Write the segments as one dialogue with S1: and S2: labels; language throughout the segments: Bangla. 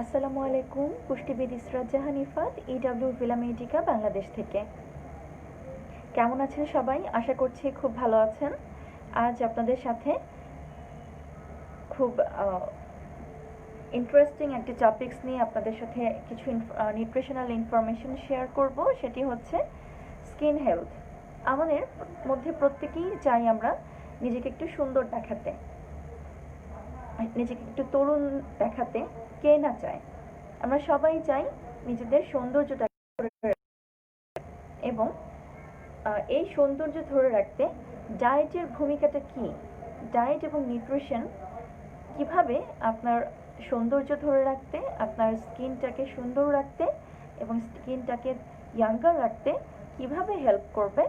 S1: আসসালামু আলাইকুম। পুষ্টিবিদ Israt Jahan Ifat, EW Villa Medica, Bangladesh থেকে। কেমন আছেন সবাই? আশা করছি খুব ভালো আছেন। আজ আপনাদের সাথে খুব ইন্টারেস্টিং একটি টপিকস নিয়ে আপনাদের সাথে কিছু নিউট্রিশনাল ইনফরমেশন শেয়ার করব। সেটি হচ্ছে স্কিন হেলথ। আমাদের মধ্যে প্রত্যেকেই চাই আমরা নিজেকে একটু সুন্দর দেখাতে, নিজেকে একটু তরুণ দেখাতে। কে না চায়? আমরা সবাই চাই নিজেদের সৌন্দর্যটা এবং এই সৌন্দর্য ধরে রাখতে ডায়েটের ভূমিকাটা কি, ডায়েট এবং নিউট্রিশন কিভাবে আপনার সৌন্দর্য ধরে রাখতে, আপনার স্কিনটাকে সুন্দর রাখতে এবং স্কিনটাকে ইয়াঙ্গার রাখতে কিভাবে হেল্প করবে,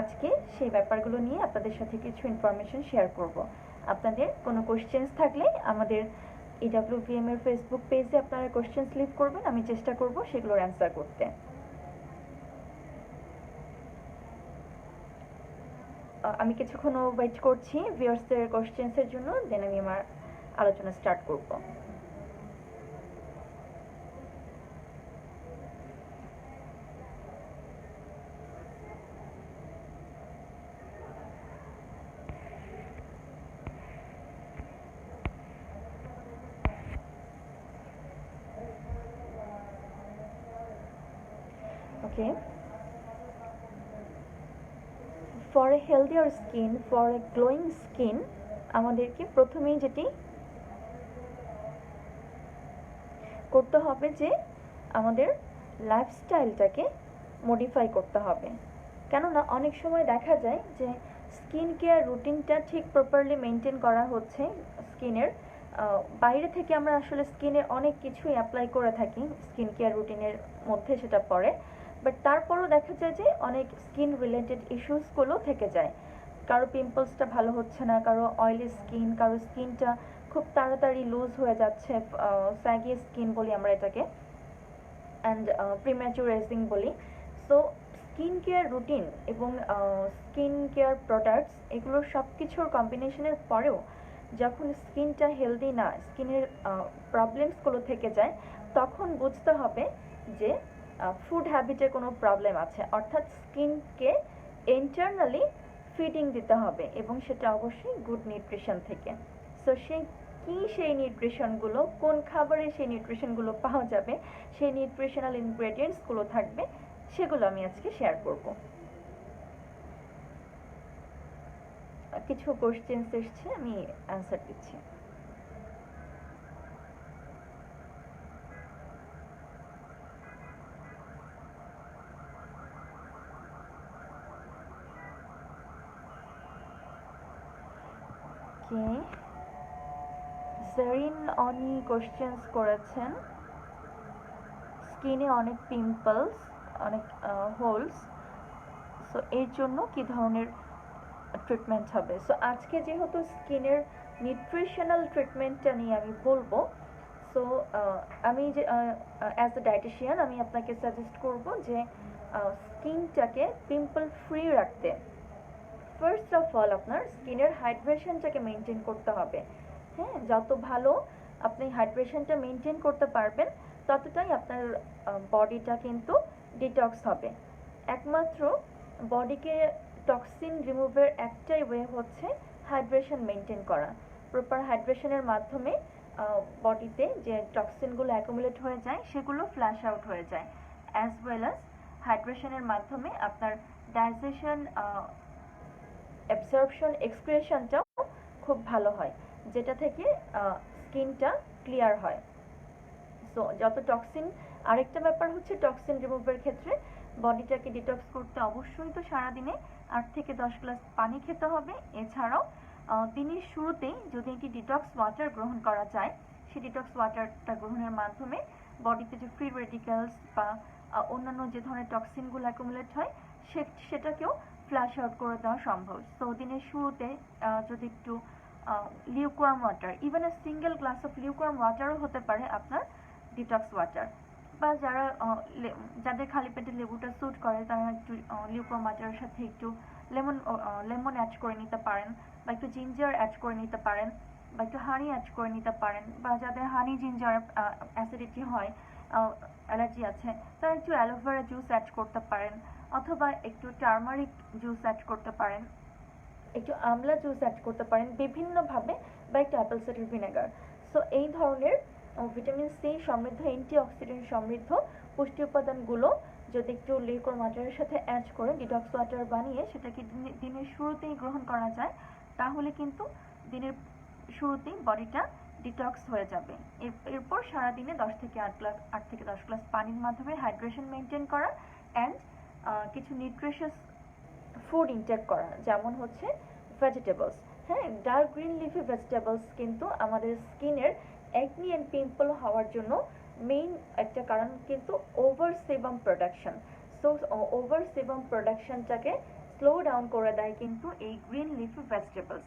S1: আজকে সেই ব্যাপারগুলো নিয়ে আপনাদের সাথে কিছু ইনফরমেশন শেয়ার করব। আপনাদের কোনো কোশ্চেন্স থাকলে আমাদের ইডব্লিউভিএম এর ফেসবুক পেজে আপনারা কোশ্চেন্স লিভ করবেন, আমি চেষ্টা করব সেগুলোর অ্যান্সার করতে। আমি কিছুক্ষণ ওয়েট করছি ভিউয়ার্সদের কোশ্চেন্সের জন্য, দেন আমি আমার আলোচনা স্টার্ট করব। Okay, for a healthier skin, for a glowing skin, আমাদেরকে প্রথমেই যেটি করতে হবে যে আমাদের লাইফস্টাইলটাকে মডিফাই করতে হবে। কেননা অনেক সময় দেখা যায় যে স্কিন কেয়ার রুটিনটা ঠিক প্রপারলি মেনটেন করা হচ্ছে, স্কিনের বাইরে থেকে আমরা আসলে স্কিনে অনেক কিছুই অ্যাপ্লাই করে থাকি, স্কিন কেয়ার রুটিনের মধ্যে সেটা পড়ে, বাট তারপরও দেখা যায় যে অনেক স্কিন রিলেটেড ইস্যুসগুলো থেকে যায়। কারো পিম্পলসটা ভালো হচ্ছে না, কারো অয়েলি স্কিন, কারো স্কিনটা খুব তাড়াতাড়ি লুজ হয়ে যাচ্ছে, স্যাগি স্কিন বলি আমরা এটাকে, অ্যান্ড প্রিম্যাচুর এজিং বলি। সো স্কিন কেয়ার রুটিন এবং স্কিন কেয়ার প্রোডাক্টস, এগুলোর সব কিছুর কম্বিনেশনের পরেও যখন স্কিনটা হেলদি না, স্কিনের প্রবলেমসগুলো থেকে যায়, তখন বুঝতে হবে যে ফুড হ্যাবিটের কোনো প্রবলেম আছে, অর্থাৎ স্কিনকে ইন্টারনালি ফিডিং দিতে হবে এবং সেটা অবশ্যই গুড নিউট্রিশন থেকে। সো সেই নিউট্রিশনগুলো, কোন খাবারে সেই নিউট্রিশনগুলো পাওয়া যাবে, সেই নিউট্রিশনাল ইনগ্রেডিয়েন্টসগুলো থাকবে, সেগুলো আমি আজকে শেয়ার করব। কিছু কোশ্চেন্স এসছে, আমি অ্যান্সার দিচ্ছি। কে জারিন অনি কোশ্চেন্স করেছেন, স্কিনে অনেক পিম্পলস, অনেক হোলস, সো এর জন্য কি ধরনের ট্রিটমেন্ট হবে। সো আজকে যেহেতু স্কিনের নিউট্রিশনাল ট্রিটমেন্টটা নিয়ে আমি বলবো, সো আমি যে অ্যাজ এ ডায়েটিশিয়ান আমি আপনাকে সাজেস্ট করব যে স্কিনটাকে পিম্পল ফ্রি রাখতে ফার্স্ট অফ অল আপনার স্কিনের হাইড্রেশনটাকে মেনটেন করতে হবে। হ্যাঁ, যত ভালো আপনি হাইড্রেশনটা মেনটেন করতে পারবেন, ততটাই আপনার বডিটা কিন্তু ডিটক্স হবে। একমাত্র বডিকে টক্সিন রিমুভের একটাই ওয়ে হচ্ছে হাইড্রেশন মেনটেন করা। প্রপার হাইড্রেশনের মাধ্যমে বডিতে যে টক্সিনগুলো অ্যাকুমুলেট হয়ে যায় সেগুলো ফ্ল্যাশ আউট হয়ে যায়, অ্যাজ ওয়েল অ্যাজ হাইড্রেশনের মাধ্যমে আপনার ডাইজেশন, অ্যাবসর্পশন, এক্সক্রিশনটাও খুব ভালো হয়, যেটা থেকে স্কিনটা ক্লিয়ার হয়। সো যত টক্সিন, আরেকটা ব্যাপার হচ্ছে টক্সিন রিমুভের ক্ষেত্রে বডিটাকে ডিটক্স করতে অবশ্যই তো সারাদিনে 8 থেকে 10 গ্লাস পানি খেতে হবে। এছাড়াও দিনের শুরুতেই যদি একটি ডিটক্স ওয়াটার গ্রহণ করা যায়, সেই ডিটক্স ওয়াটারটা গ্রহণের মাধ্যমে বডিতে যে ফ্রি রেডিক্যালস বা অন্যান্য যে ধরনের টক্সিনগুলো অ্যাকুমুলেট হয় সেটাকেও ফ্ল্যাশ আউট করে দেওয়া সম্ভব। সো দিনের শুরুতে যদি একটু lukewarm water, even a single glass of lukewarm ওয়াটারও হতে পারে আপনার ডিটক্স ওয়াটার, বা যাদের খালি পেটে লেবুটা স্যুট করে তারা একটু লিউকওয়ার্ম ওয়াটারের সাথে একটু লেমন অ্যাড করে নিতে পারেন, বা একটু জিঞ্জার অ্যাড করে নিতে পারেন। বা একটু হানি অ্যাড করে নিতে পারেন, বা যাদের হানি জিঞ্জার অ্যাসিডিটি হয়, অ্যালার্জি আছে, তারা একটু অ্যালোভেরা জুস অ্যাড করতে পারেন, অথবা একটু টার্মারিক জুস অ্যাড করতে পারেন, একটু আমলা জুস অ্যাড করতে পারেন বিভিন্নভাবে, বা একটু অ্যাপেল সাইডার ভিনেগার। সো এই ধরনের ভিটামিন সি সমৃদ্ধ, অ্যান্টিঅক্সিডেন্ট সমৃদ্ধ পুষ্টি উপাদানগুলো যদি একটু লিকুইড ওয়াটারের সাথে অ্যাড করে ডিটক্স ওয়াটার বানিয়ে সেটাকে দিনের শুরুতেই গ্রহণ করা যায়, তাহলে কিন্তু দিনের শুরুতেই বডিটা ডিটক্স হয়ে যাবে। এরপর সারাদিনে 8 থেকে 10 গ্লাস পানির মাধ্যমে হাইড্রেশন মেনটেন করা, অ্যান্ড কিছু নিউট্রিশিয়াস ফুড ইনটেক করা, যেমন হচ্ছে ভেজিটেবলস। হ্যাঁ, ডার্ক গ্রিন লিফি ভেজিটেবলস কিন্তু আমাদের স্কিনের অ্যাকনি অ্যান্ড পিম্পল হওয়ার জন্য মেইন একটা কারণ কিন্তু over sebum production. So over sebum প্রোডাকশনটাকে স্লো ডাউন করে দেয় কিন্তু এই গ্রিন লিফি ভেজিটেবলস।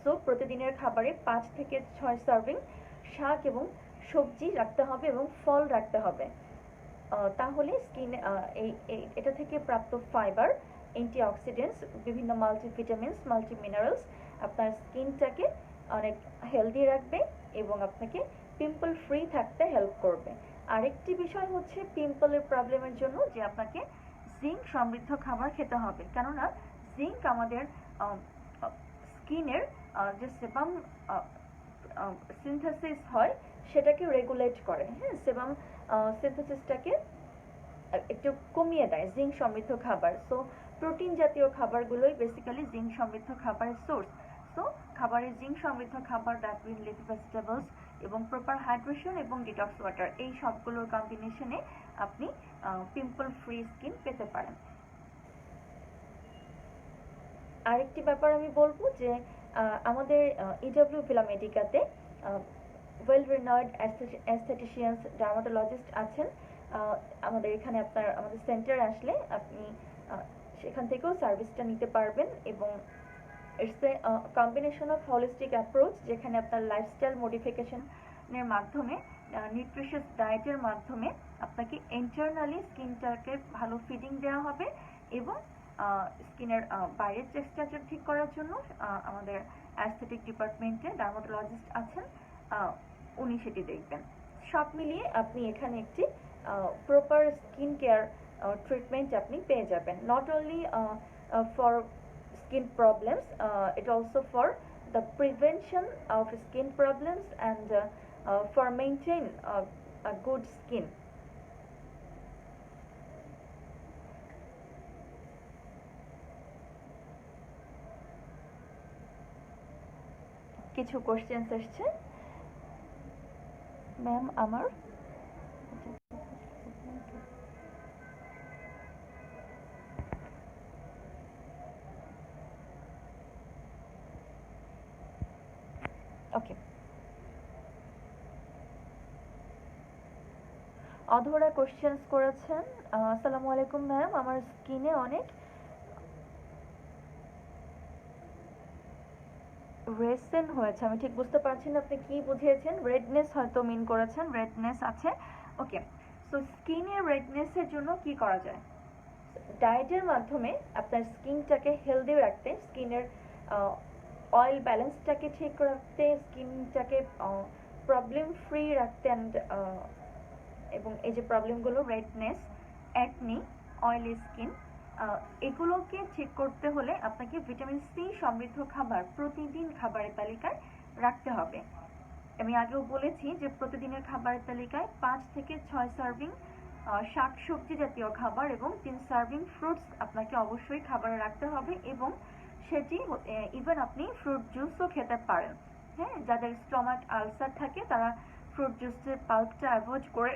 S1: সো প্রতিদিনের খাবারে 5 থেকে 6 সার্ভিং শাক এবং সবজি রাখতে হবে এবং ফল রাখতে হবে। তাহলে স্কিনে এটা থেকে প্রাপ্ত ফাইবার, অ্যান্টিঅক্সিডেন্টস, বিভিন্ন মাল্টিভিটামিনস, মাল্টিমিনারেলস আপনার স্কিনটাকে অনেক হেলদি রাখবে এবং আপনাকে পিম্পল ফ্রি থাকতে হেল্প করবে। আরেকটি বিষয় হচ্ছে পিম্পলের প্রবলেমের জন্য যে আপনাকে জিঙ্ক সমৃদ্ধ খাবার খেতে হবে, কেননা জিঙ্ক আমাদের স্কিনের যে সেবাম সিনথেসিস হয় সেটাকে রেগুলেট করে। হ্যাঁ, সেবাম সিনথেসিসটাকে একটু কমিয়ে দেয় জিঙ্ক সমৃদ্ধ খাবার। সো প্রোটিন জাতীয় খাবারগুলোই বেসিক্যালি জিঙ্ক সমৃদ্ধ খাবারের সোর্স। সো খাবারের জিঙ্ক সমৃদ্ধ খাবার, ডার্ক গ্রিন লিফি ভেজিটেবলস এবং প্রপার হাইড্রেশন এবং ডিটক্স ওয়াটার, এই সবগুলোর কম্বিনেশনে আপনি পিম্পল ফ্রি স্কিন পেতে পারেন। আরেকটি ব্যাপার আমি বলবো যে আমাদের ইডব্লিউ ভিলামেডিকাতে ওয়েল রিনাউন্ড অ্যাস্থেটিশিয়ানস, ডার্মাটোলজিস্ট আছেন। আমাদের এখানে আমাদের সেন্টারে আসলে আপনি সেখান থেকেও সার্ভিসটা নিতে পারবেন, এবং it's a combination of holistic approach, যেখানে আপনার লাইফস্টাইল মডিফিকেশনের মাধ্যমে, নিউট্রিশিয়াস ডায়েটের মাধ্যমে আপনাকে ইন্টারনালি স্কিনটাকে ভালো ফিডিং দেওয়া হবে, এবং স্কিনের বাইরের টেক্সচার ঠিক করার জন্য আমাদের অ্যাস্থেটিক ডিপার্টমেন্টে ডার্মাটোলজিস্ট আছেন, উনি সেটি দেখবেন। সব মিলিয়ে আপনি এখানে একটি প্রপার স্কিন কেয়ার ট্রিটমেন্ট আপনি পেয়ে যাবেন, not only for skin problems, it also for the prevention of skin problems and for maintain a good skin. কিছু কোশ্চেন্স আসছে ম্যাম আমার। ওকে, অধরা কোশ্চেন্স করেছেন, আসসালামু আলাইকুম ম্যাম, আমার স্কিনে অনেক রেসেন হয়েছে। আমি ঠিক বুঝতে পারছি না আপনি কি বুঝিয়েছেন, রেডনেস হয়তো মিন করেছেন, রেডনেস আছে। ওকে, সো স্কিনের রেডনেসের জন্য কি করা যায়? ডায়েটের মাধ্যমে আপনার স্কিনটাকে হেলদি রাখতে, স্কিনের অয়েল ব্যালেন্সটাকে ঠিক রাখতে, স্কিনটাকে প্রবলেম ফ্রি রাখতে, এবং এই যে প্রবলেমগুলো রেডনেস, অ্যাকনি, অয়েলি স্কিন, এগুলোকে ঠিক করতে হলে আপনাকে ভিটামিন সি সমৃদ্ধ খাবার প্রতিদিন খাবারের তালিকায় রাখতে হবে। আমি আগেও বলেছি যে প্রতিদিনের খাবারের তালিকায় 5 থেকে 6 সার্ভিং শাক সবজি জাতীয় খাবার এবং 3 সার্ভিং ফ্রুটস আপনাকে অবশ্যই খাবারে রাখতে হবে, এবং সেটি ইভেন আপনি ফ্রুট জুসও খেতে পারেন। হ্যাঁ, যাদের স্টমাক আলসার থাকে তারা ফ্রুট জুসের পাল্পটা অ্যাভয়েড করে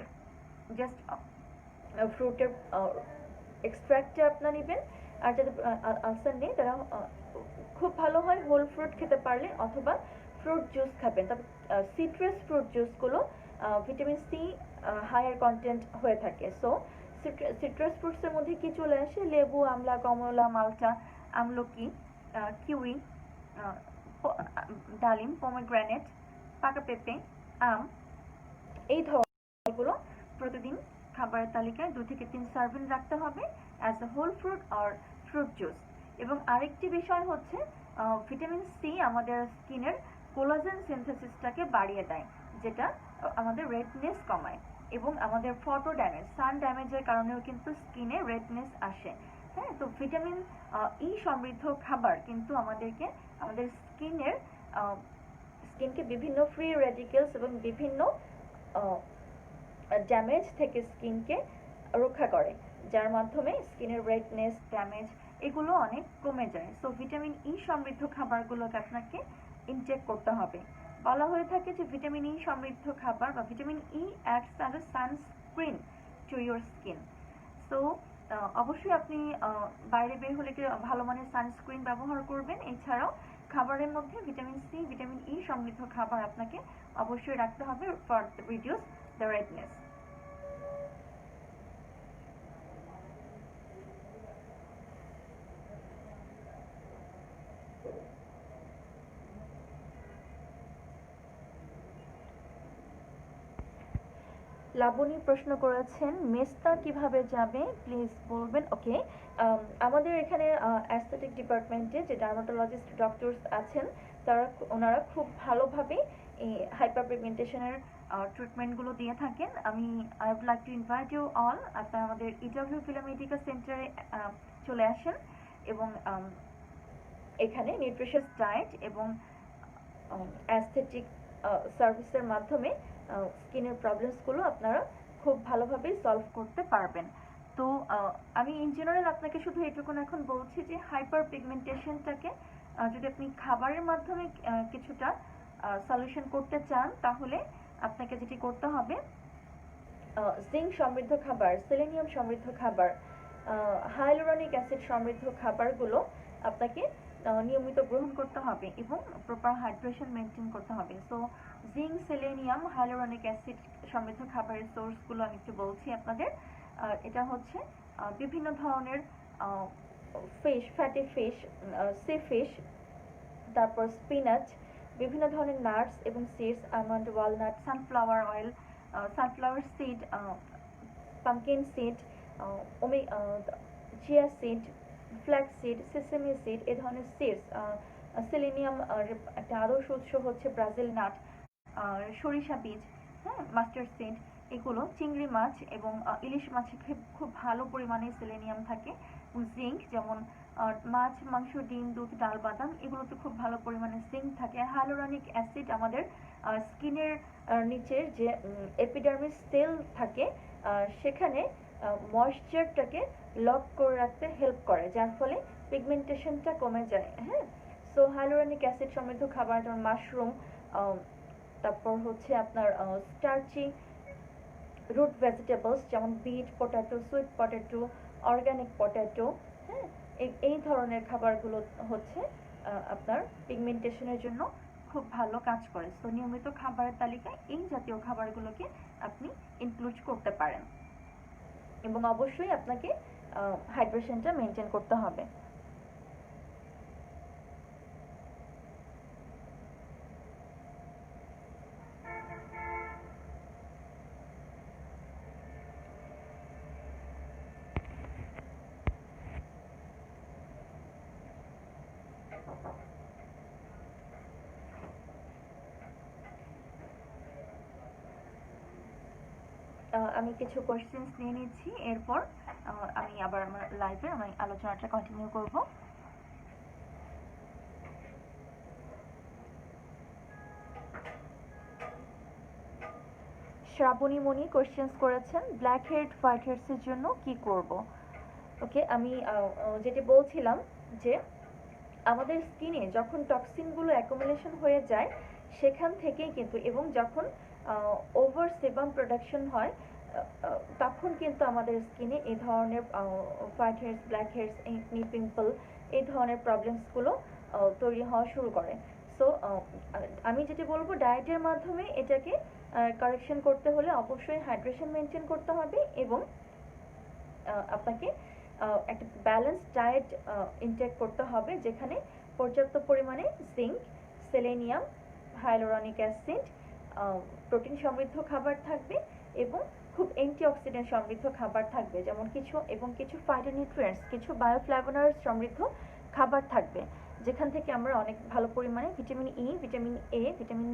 S1: জাস্ট ফ্রুটের এক্সট্রাক্টটা আপনার নেবেন। আর যাদের আলসার নেই তারা খুব ভালো হয় হোল ফ্রুট খেতে পারলে, অথবা ফ্রুট জুস খাবেন। তবে সিট্রাস ফ্রুট জুসগুলো ভিটামিন সি হায়ার কন্টেন্ট হয়ে থাকে। সো সিট্রাস ফ্রুটসের মধ্যে কি চলে আসে? লেবু, আমলা, কমলা, মালটা, আমলকি, কিউই, ডালিম, পমেগ্রানেট, পাকা পেঁপে, আম, এই ধরনেরগুলো প্রতিদিন খাবারের তালিকায় 2 থেকে 3 সার্ভিং রাখতে হবে as a whole fruit or fruit juice. এবং আরেকটি বিষয় হচ্ছে ভিটামিন সি আমাদের স্কিনের কোলাজেন সিনথেসিসটাকে বাড়িয়ে দেয়, যেটা আমাদের রেডনেস কমায় এবং আমাদের ফটো ড্যামেজ, সান ড্যামেজের কারণেও কিন্তু স্কিনে রেডনেস আসে। হ্যাঁ, তো ভিটামিন ই সমৃদ্ধ খাবার কিন্তু আমাদেরকে আমাদের স্কিনকে বিভিন্ন ফ্রি রেডিকেলস এবং বিভিন্ন ড্যামেজ থেকে স্কিনকে রক্ষা করে, যার মাধ্যমে স্কিনের রেডনেস, ড্যামেজ এগুলো অনেক কমে যায়। সো ভিটামিন ই সমৃদ্ধ খাবারগুলোকে আপনাকে ইনটেক করতে হবে। বলা হয়ে থাকে যে ভিটামিন ই সমৃদ্ধ খাবার বা vitamin E acts as a sunscreen to your skin. So অবশ্যই আপনি বাইরে বের হলে কি ভালো মানের সানস্ক্রিন ব্যবহার করবেন। এছাড়াও খাবারের মধ্যে ভিটামিন সি, ভিটামিন ই সমৃদ্ধ খাবার আপনাকে অবশ্যই রাখতে হবে for reduce the redness. Labani প্রশ্ন করেছেন মেস্তা কিভাবে যাবে প্লিজ বলবেন। ওকে, আমাদের এখানে অ্যাস্থেটিক ডিপার্টমেন্টে যে ডার্মাটোলজিস্ট ডক্টরস আছেন ওনারা খুব ভালোভাবে এই হাইপার পিগমেন্টেশনের ট্রিটমেন্টগুলো দিয়ে থাকেন। I would like to invite you all, আপনারা আমাদের ইডব্লিউ ফিলোমেডিকা সেন্টারে চলে আসেন এবং এখানে নিউট্রিশিয়াস ডায়েট এবং অ্যাস্থেটিক সার্ভিসের মাধ্যমে স্কিনের প্রবলেমসগুলো আপনারা খুব ভালোভাবেই সলভ করতে পারবেন। তো আমি ইন জেনারেল আপনাকে শুধু এটুকুন এখন বলছি যে হাইপার পিগমেন্টেশনটাকে যদি আপনি খাবারের মাধ্যমে কিছুটা সলিউশন করতে চান, তাহলে আপনাকে যেটি করতে হবে জিঙ্ক সমৃদ্ধ খাবার, সেলেনিয়াম সমৃদ্ধ খাবার, হাইলুরনিক অ্যাসিড সমৃদ্ধ খাবারগুলো আপনাকে নিয়মিত গ্রহণ করতে হবে এবং প্রপার হাইড্রেশন মেনটেন করতে হবে। So zinc, selenium, hyaluronic acid সমৃদ্ধ খাবারের সোর্সগুলো আমি একটু বলছি আপনাদের। এটা হচ্ছে বিভিন্ন ধরনের fish, fatty fish, sea fish, তারপর স্পিনাচ, বিভিন্ন ধরনের নাটস এবং seeds, almond, walnut, sunflower oil, sunflower seed, pumpkin seed, chia seed, flax seed, sesame seed, এ ধরনের সিডস। সেলেনিয়াম একটা আদর্শ উৎস হচ্ছে ব্রাজিল নাট, সরিষা বীজ, হ্যাঁ, মাস্টার্ড সিড, এগুলো চিংড়ি মাছ এবং ইলিশ মাছে খুব ভালো পরিমাণে সেলেনিয়াম থাকে। জিঙ্ক যেমন মাছ, মাংস, ডিম, দুধ, ডাল, বাদাম এগুলোতে খুব ভালো পরিমাণে জিঙ্ক থাকে। হাইলুরনিক অ্যাসিড আমাদের স্কিনের নিচের যে এপিডার্মিস সেল থাকে সেখানে ময়েশ্চারটাকে লক করে রাখতে হেল্প করে, যার ফলে পিগমেন্টেশনটা কমে যায়। হ্যাঁ, সো হাইলুরনিক অ্যাসিড সমৃদ্ধ খাবার যেমন মাশরুম, তারপর হচ্ছে আপনার স্টার্চি রুট ভেজিটেবলস যেমন beet, potato, sweet potato, organic potato, হ্যাঁ, এই ধরনের খাবারগুলো হচ্ছে আপনার পিগমেন্টেশনের জন্য খুব ভালো কাজ করে। সো নিয়মিত খাবারের তালিকায় এই জাতীয় খাবারগুলোকে আপনি ইনক্লুড করতে পারেন এবং অবশ্যই আপনাকে হাইড্রেশনটা মেনটেন করতে হবে। আমি কিছু কোয়েশ্চেন্স নিয়ে নিচ্ছি, এরপর আমি আবার আমার লাইভে আমি আলোচনাটা কন্টিনিউ করব। শ্রাবণী মণি কোয়েশ্চেন্স করেছেন ব্ল্যাক হেড হোয়াইট হেডসের জন্য কি করব। ওকে, আমি যেটা বলছিলাম যে আমাদের স্কিনে যখন টক্সিনগুলো অ্যাকুমুলেশন হয়ে যায় সেখান থেকেই কিন্তু, এবং যখন ওভার সেবাম প্রোডাকশন হয় তখন কিন্তু আমাদের স্কিনে এই ধরনের white heads, black heads, acne, pimple এই ধরনের প্রবলেমসগুলো তৈরি হওয়া শুরু করে। সো আমি যেটা বলবো ডায়েটের মাধ্যমে এটাকে কারেকশন করতে হলে অবশ্যই হাইড্রেশন মেনটেন করতে হবে এবং আপনাকে একটা ব্যালেন্স ডায়েট ইনটেক করতে হবে, যেখানে পর্যাপ্ত পরিমাণে zinc, selenium, hyaluronic acid, protein সমৃদ্ধ খাবার থাকবে এবং খুব অ্যান্টিঅক্সিডেন্ট সমৃদ্ধ খাবার থাকবে, যেমন কিছু ফাইটোনিউট্রিয়েন্টস, কিছু বায়োফ্ল্যাভোনয়েডস সমৃদ্ধ খাবার থাকবে। যেখান থেকে আমরা অনেক ভালো পরিমাণে vitamin E, vitamin A, vitamin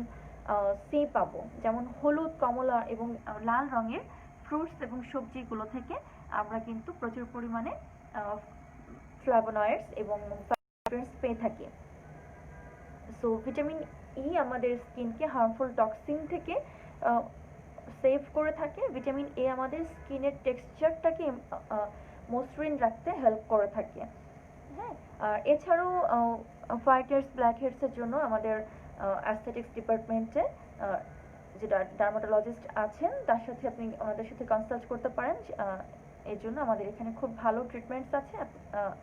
S1: C পাবো। যেমন হলুদ, কমলা এবং লাল রঙের ফ্রুটস এবং সবজিগুলো থেকে আমরা কিন্তু প্রচুর পরিমাণে ফ্লাভোনয়েডস এবং ফাইটোনুট্রিয়েন্টস পেয়ে থাকি। সো ভিটামিন ই আমাদের স্কিনকে হার্মফুল টক্সিন থেকে সেভ করে থাকে। ভিটামিন এ আমাদের স্কিনের টেক্সচারটাকে মসৃণ রাখতে হেল্প করে থাকে। হ্যাঁ, আর এছাড়াও হোয়াইট হেডস, ব্ল্যাক হেডসের জন্য আমাদের অ্যাস্থেটিক্স ডিপার্টমেন্টে যেটা ডার্মাটোলজিস্ট আছেন তার সাথে আপনি আমাদের সাথে কনসাল্ট করতে পারেন। এর জন্য আমাদের এখানে খুব ভালো ট্রিটমেন্টস আছে।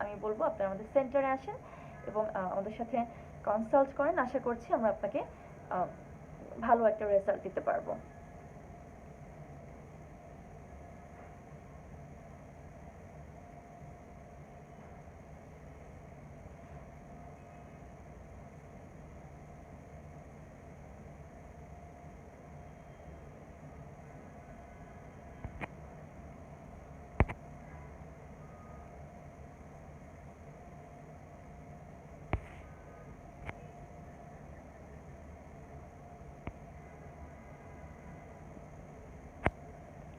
S1: আমি বলবো আপনারা আমাদের সেন্টারে আসেন এবং আমাদের সাথে কনসাল্ট করেন। আশা করছি আমরা আপনাকে ভালো একটা রেজাল্ট দিতে পারবো।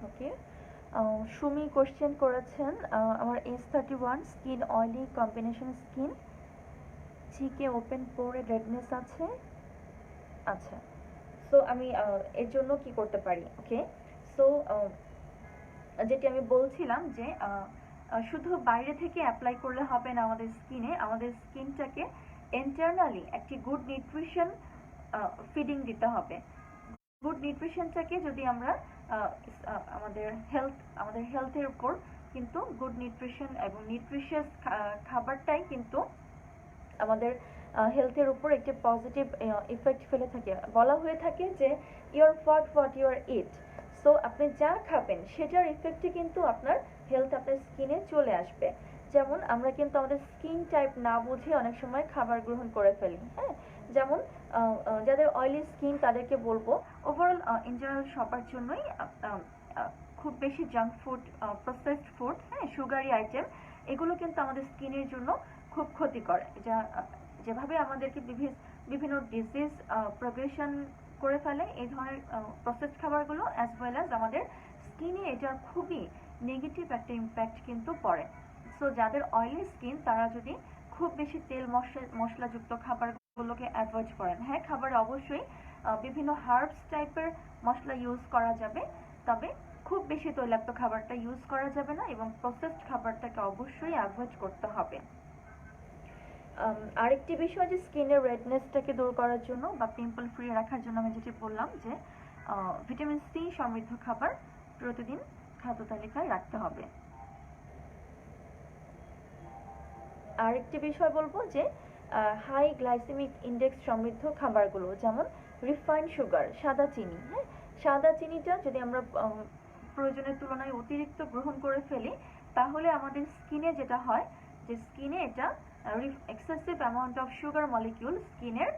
S1: ওকে, সুমি কোশ্চেন করেছেন আমার S31 skin oily combination skin, চিকে ওপেন পোরে রেডনেস আছে। আচ্ছা, সো আমি এর জন্য কি করতে পারি? ওকে, সো যেটি আমি বলছিলাম যে শুধু বাইরে থেকে অ্যাপ্লাই করলে হবে না আমাদের স্কিনে। আমাদের স্কিনটাকে ইন্টারনালি একটি গুড নিউট্রিশন ফিডিং দিতে হবে। গুড নিউট্রিশনটাকে যদি আমরা আমাদের হেলথের উপর কিন্তু গুড নিউট্রিশন এবং নিউট্রিশিয়াস খাবারটাই কিন্তু আমাদের হেলথের উপর একটি পজিটিভ ইফেক্ট ফেলে থাকে। বলা হয়ে থাকে যে your what your it. So আপনি যা খাবেন সেটার ইফেক্টই কিন্তু আপনার হেলথ, আপনার স্কিনে চলে আসবে। যেমন আমরা কিন্তু আমাদের স্কিন টাইপ না বুঝে অনেক সময় খাবার গ্রহণ করে ফেলি। হ্যাঁ, যেমন যাদের অয়েলি স্কিন তাদেরকে বলবো ওভারঅল ইন জেনারেল সবার জন্যই খুব বেশি জাঙ্ক ফুড, প্রসেসড ফুড, হ্যাঁ, সুগারি আইটেম, এগুলো কিন্তু আমাদের স্কিনের জন্য খুব ক্ষতিকর। যা যেভাবে আমাদেরকে বিভিন্ন ডিজিজ প্রোগ্রেশন করে ফেলে এই ধরনের প্রসেসড খাবারগুলো, অ্যাজ ওয়েল অ্যাজ আমাদের স্কিনে এটার খুবই নেগেটিভ একটা ইম্প্যাক্ট কিন্তু পড়ে। সো যাদের অয়েলি স্কিন তারা যদি খুব বেশি তেল মশলাযুক্ত খাবারগুলোকে অ্যাভয়েড করেন। হ্যাঁ, খাবারে অবশ্যই বিভিন্ন হার্বস টাইপের মশলা ইউজ করা যাবে, তবে খুব বেশি তৈলাক্ত খাবারটা ইউজ করা যাবে না এবং প্রসেসড খাবারটাকে অবশ্যই অ্যাভয়েড করতে হবে। আরেকটি বিষয় যে স্কিনের রেডনেসটাকে দূর করার জন্য বা পিম্পল ফ্রি রাখার জন্য আমি যেটি বললাম যে ভিটামিন সি সমৃদ্ধ খাবার প্রতিদিন খাদ্য তালিকায় রাখতে হবে। আরেকটি বিষয় বলবো যে হাই গ্লাইসেমিক ইন্ডেক্স সমৃদ্ধ খাবারগুলো, যেমন রিফাইন্ড সুগার, সাদা চিনি। হ্যাঁ, সাদা চিনিটা যদি আমরা প্রয়োজনের তুলনায় অতিরিক্ত গ্রহণ করে ফেলি তাহলে আমাদের স্কিনে যেটা হয় যে স্কিনে এটা excessive amount of sugar molecule স্কিনের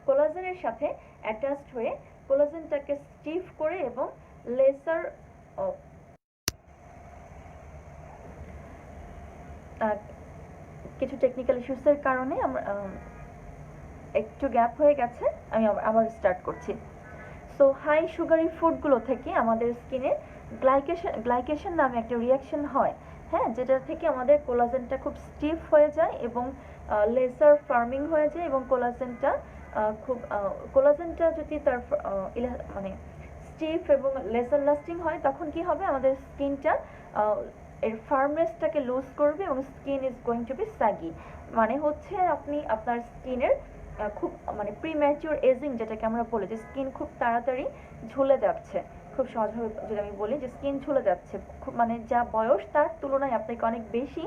S1: কোলাজেনের সাথে অ্যাটাচড হয়ে কোলাজেনটাকে স্টিফ করে এবং লেসার কিছু টেকনিক্যাল ইস্যুসের কারণে আমরা একটু গ্যাপ হয়ে গেছে, আমি আবার স্টার্ট করছি। সো হাই সুগারি ফুডগুলো থেকে আমাদের স্কিনে গ্লাইকেশন নামে একটা রিয়াকশন হয়। হ্যাঁ, যেটা থেকে আমাদের কোলাজেনটা খুব স্টিফ হয়ে যায় এবং লেসার ফার্মিং হয়ে যায় এবং কোলাজেনটা যদি তার মানে স্টিফ এবং লেসার লাস্টিং হয় তখন কি হবে, আমাদের স্কিনটা এর ফার্মনেসটাকে লুজ করবে এবং skin is going to be saggy. মানে হচ্ছে আপনি আপনার স্কিনের খুব মানে প্রিম্যাচিওর এজিং যেটাকে আমরা বলি, যে স্কিন খুব তাড়াতাড়ি ঝুলে যাচ্ছে। খুব সহজভাবে যদি আমি বলি যে স্কিন ঝুলে যাচ্ছে, খুব মানে যা বয়স তার তুলনায় আপনাকে অনেক বেশি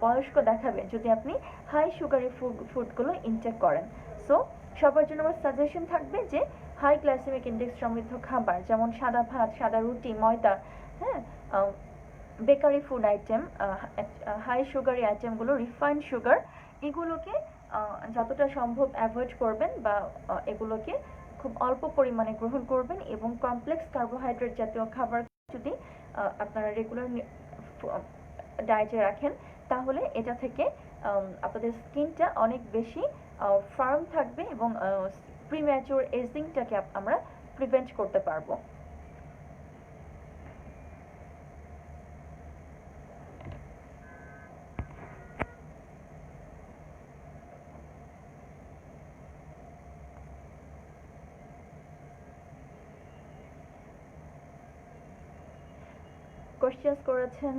S1: বয়স্ক দেখাবে যদি আপনি হাই সুগারি ফুডগুলো ইনটেক করেন। সো সবার জন্য আমার সাজেশন থাকবে যে হাই গ্লাইসেমিক ইন্ডেক্স সমৃদ্ধ খাবার যেমন সাদা ভাত, সাদা রুটি, ময়দা, হ্যাঁ, bakery food item, high sugary আইটেমগুলো, রিফাইন্ড সুগার, এগুলোকে যতটা সম্ভব অ্যাভয়েড করবেন বা এগুলোকে খুব অল্প পরিমাণে গ্রহণ করবেন এবং কমপ্লেক্স কার্বোহাইড্রেট জাতীয় খাবার যদি আপনারা রেগুলার ডায়েটে রাখেন তাহলে এটা থেকে আপনাদের স্কিনটা অনেক বেশি ফার্ম থাকবে এবং প্রিম্যাচুর এজিংটাকে আমরা প্রিভেন্ট করতে পারবো। কোয়েশ্চেন্স করেছেন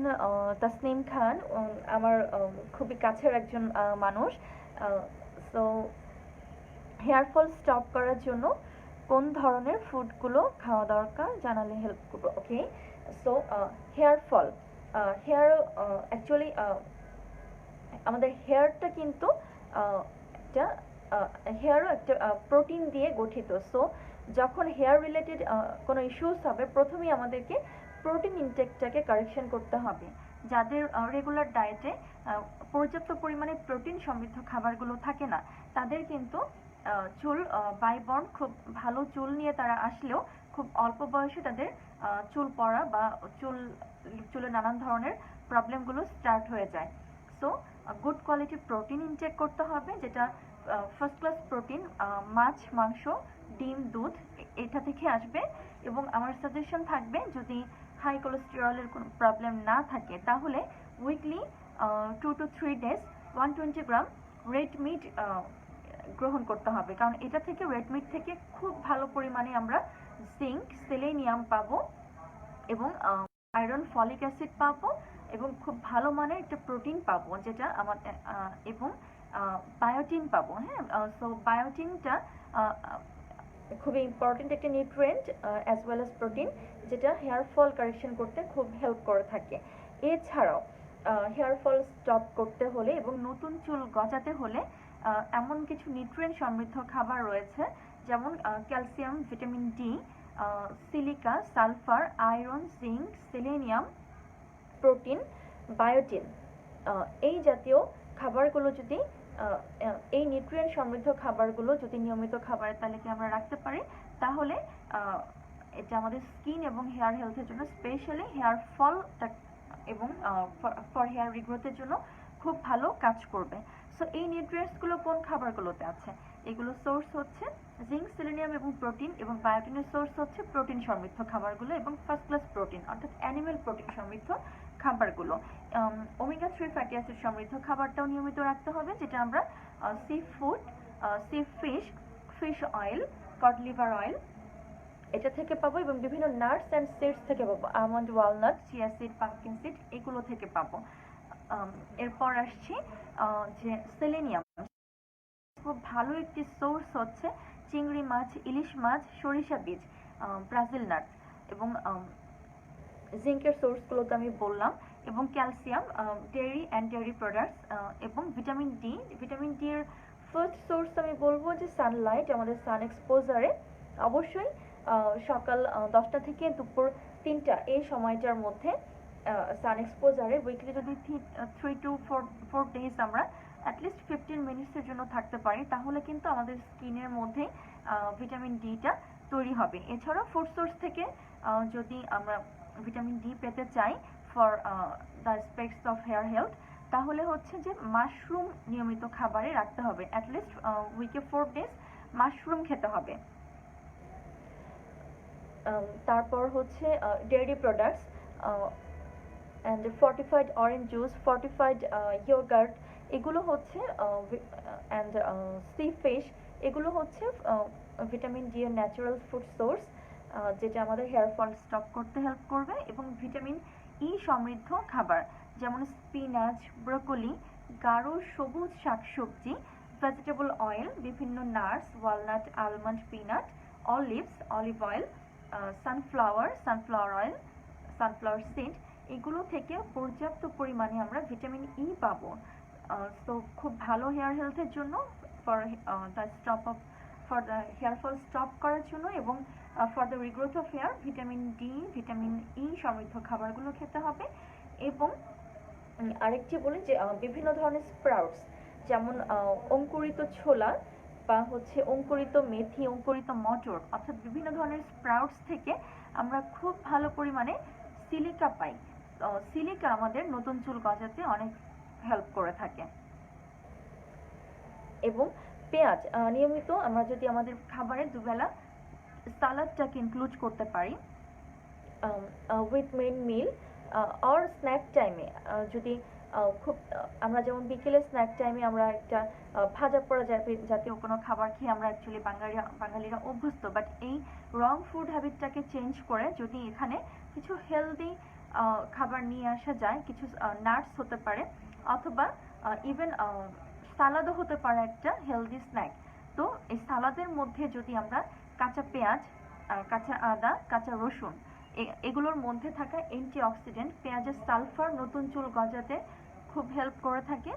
S1: তাসনিম খান, আমার খুবই কাছের একজন মানুষ। সো হেয়ার ফল স্টপ করার জন্য কোন ধরনের ফুডগুলো খাওয়া দরকার জানালে হেল্প করবো। Okay, so hair fall, hair actually আমাদের হেয়ারটা কিন্তু একটা হেয়ারও একটা প্রোটিন দিয়ে গঠিত। সো যখন হেয়ার রিলেটেড কোনো ইস্যুস হবে, প্রথমেই আমাদেরকে প্রোটিন ইনটেকটাকে কারেকশন করতে হবে। যাদের রেগুলার ডায়েটে পর্যাপ্ত পরিমাণে প্রোটিন সমৃদ্ধ খাবারগুলো থাকে না, তাদের কিন্তু চুল বাইবর্ন, খুব ভালো চুল নিয়ে তারা আসলেও খুব অল্প বয়সে তাদের চুল পড়া বা চুলে নানান ধরনের প্রবলেমগুলো স্টার্ট হয়ে যায়। So good quality protein intake করতে হবে, যেটা ফার্স্ট ক্লাস প্রোটিন, মাছ, মাংস, ডিম, দুধ এটা থেকে আসবে। এবং আমার সাজেশন থাকবে, যদি হাই কোলেস্টেরলের কোনো প্রবলেম না থাকে, তাহলে weekly 2 to 3 days 120 gram red meat গ্রহণ করতে হবে। কারণ এটা থেকে, রেড মিট থেকে খুব ভালো পরিমাণে আমরা জিঙ্ক, সেলেনিয়াম পাবো এবং আয়রন, ফলিক অ্যাসিড পাবো এবং খুব ভালো মানের একটা প্রোটিন পাবো, যেটা আমাদের এবং বায়োটিন পাবো। হ্যাঁ, সো বায়োটিনটা খুবই ইম্পর্টেন্ট একটা nutrient as well as protein, যেটা হেয়ার ফল কারেকশন করতে খুব হেল্প করে থাকে। এছাড়াও হেয়ার ফল স্টপ করতে হলে এবং নতুন চুল গজাতে হলে এমন কিছু নিউট্রিয়েন্ট সমৃদ্ধ খাবার রয়েছে, যেমন calcium, vitamin D, silica, sulphur, iron, zinc, selenium, protein, বায়োটিন। এই জাতীয় খাবারগুলো যদি এই নিউট্রিয়েন্ট সমৃদ্ধ খাবারগুলো যদি নিয়মিত খাবারের তালিকায় আমরা রাখতে পারি, তাহলে এটা আমাদের স্কিন এবং হেয়ার হেলথের জন্য, স্পেশালি হেয়ার ফল এবং ফর হেয়ার রিগ্রোথের জন্য খুব ভালো কাজ করবে। সো এই নিউট্রিয়েন্টসগুলো কোন খাবারগুলোতে আছে? এগুলো সোর্স হচ্ছে জিঙ্ক, সেলেনিয়াম এবং প্রোটিন, এবং বায়োটিনের সোর্স হচ্ছে প্রোটিন সমৃদ্ধ খাবারগুলো এবং ফার্স্ট ক্লাস প্রোটিন অর্থাৎ অ্যানিমেল প্রোটিন সমৃদ্ধ খাবারগুলো। ওমেগা 3 ফ্যাটি অ্যাসিড সমৃদ্ধ খাবারটাও নিয়মিত রাখতে হবে, যেটা আমরা sea food, C fish, fish oil, cod liver oil এটা থেকে পাবো, এবং বিভিন্ন নাটস অ্যান্ড সিডস থেকে পাবো, almond, walnut, chia seed, pumpkin seed এগুলো থেকে পাবো। এরপর আসছি যে সেলেনিয়াম, খুব ভালো একটি সোর্স হচ্ছে চিংড়ি মাছ, ইলিশ মাছ, সরিষা বীজ, ব্রাজিল নাট, এবং জিঙ্কের সোর্সগুলো তো আমি বললাম, এবং calcium, dairy and dairy products, এবং ভিটামিন ডি। ভিটামিন ডি এর ফার্স্ট সোর্স আমি বলবো যে সানলাইট, আমাদের সান এক্সপোজারে অবশ্যই সকাল 10টা থেকে দুপুর 3টা এই সময়টার মধ্যে সান এক্সপোজারে উইকলি যদি 3 to 4 days আমরা অ্যাটলিস্ট 15 মিনিটসের জন্য থাকতে পারি, তাহলে কিন্তু আমাদের স্কিনের মধ্যে ভিটামিন ডিটা তৈরি হবে। এছাড়াও ফুড সোর্স থেকে যদি আমরা ভিটামিন ডি পেতে চাই for the aspects of hair health, তাহলে হচ্ছে যে মাশরুম নিয়মিত খাবারে রাখতে হবে, অ্যাটলিস্ট উইকে 4 days মাশরুম খেতে হবে। তারপর হচ্ছে dairy products and fortified orange juice, fortified yogurt, এগুলো হচ্ছে অ্যান্ড সি ফিশ, এগুলো হচ্ছে ভিটামিন ডি এর ন্যাচারাল ফুড সোর্স, যেটা আমাদের হেয়ার ফল স্টপ করতে হেল্প করবে। এবং ভিটামিন ই সমৃদ্ধ খাবার, যেমন স্পিনাচ, ব্রোকলি, গাঢ় সবুজ শাকসবজি, ভেজিটেবল অয়েল, বিভিন্ন nuts, walnut, almond, peanut, olives, olive oil, sunflower oil, sunflower seed, এগুলো থেকে পর্যাপ্ত পরিমাণে আমরা ভিটামিন ই পাবো। তো খুব ভালো হেয়ার হেলথের জন্য, for the hair fall stop করার জন্য এবং for the regrowth of hair, vitamin D, vitamin E সমৃদ্ধ খাবারগুলো খেতে হবে। এবং আরেকটি বলি যে বিভিন্ন ধরনের স্প্রাউটস, যেমন অঙ্কুরিত ছোলা বা হচ্ছে অঙ্কুরিত মেথি, অঙ্কুরিত মটর, অর্থাৎ বিভিন্ন ধরনের স্প্রাউটস থেকে আমরা খুব ভালো পরিমাণে সিলিকা পাই। সিলিকা আমাদের নতুন চুল গজাতে অনেক হেল্প করে থাকে। এবং পেঁয়াজ নিয়মিত আমরা যদি আমাদের খাবারে দুবেলা সালাদটাকে ইনক্লুড করতে পারি with main mill or snack টাইমে, যদি খুব আমরা যেমন বিকেলে স্ন্যাক টাইমে আমরা একটা ভাজা পোড়া জাতীয় কোনো খাবার খেয়ে আমরা অ্যাকচুয়ালি বাঙালিরা অভ্যস্ত, বাট এই রং ফুড হ্যাবিটটাকে চেঞ্জ করে যদি এখানে কিছু হেলদি খাবার নিয়ে আসা যায়, কিছু নাটস হতে পারে অথবা ইভেন সালাদও হতে পারে একটা হেলদি স্ন্যাক। তো এই সালাদের মধ্যে যদি আমরা কাঁচা পেঁয়াজ, কাঁচা আদা, কাঁচা রসুন, এগুলোর মধ্যে থাকা অ্যান্টিঅক্সিডেন্ট, পেঁয়াজের সালফার নতুন চুল গজাতে খুব হেল্প করে থাকে,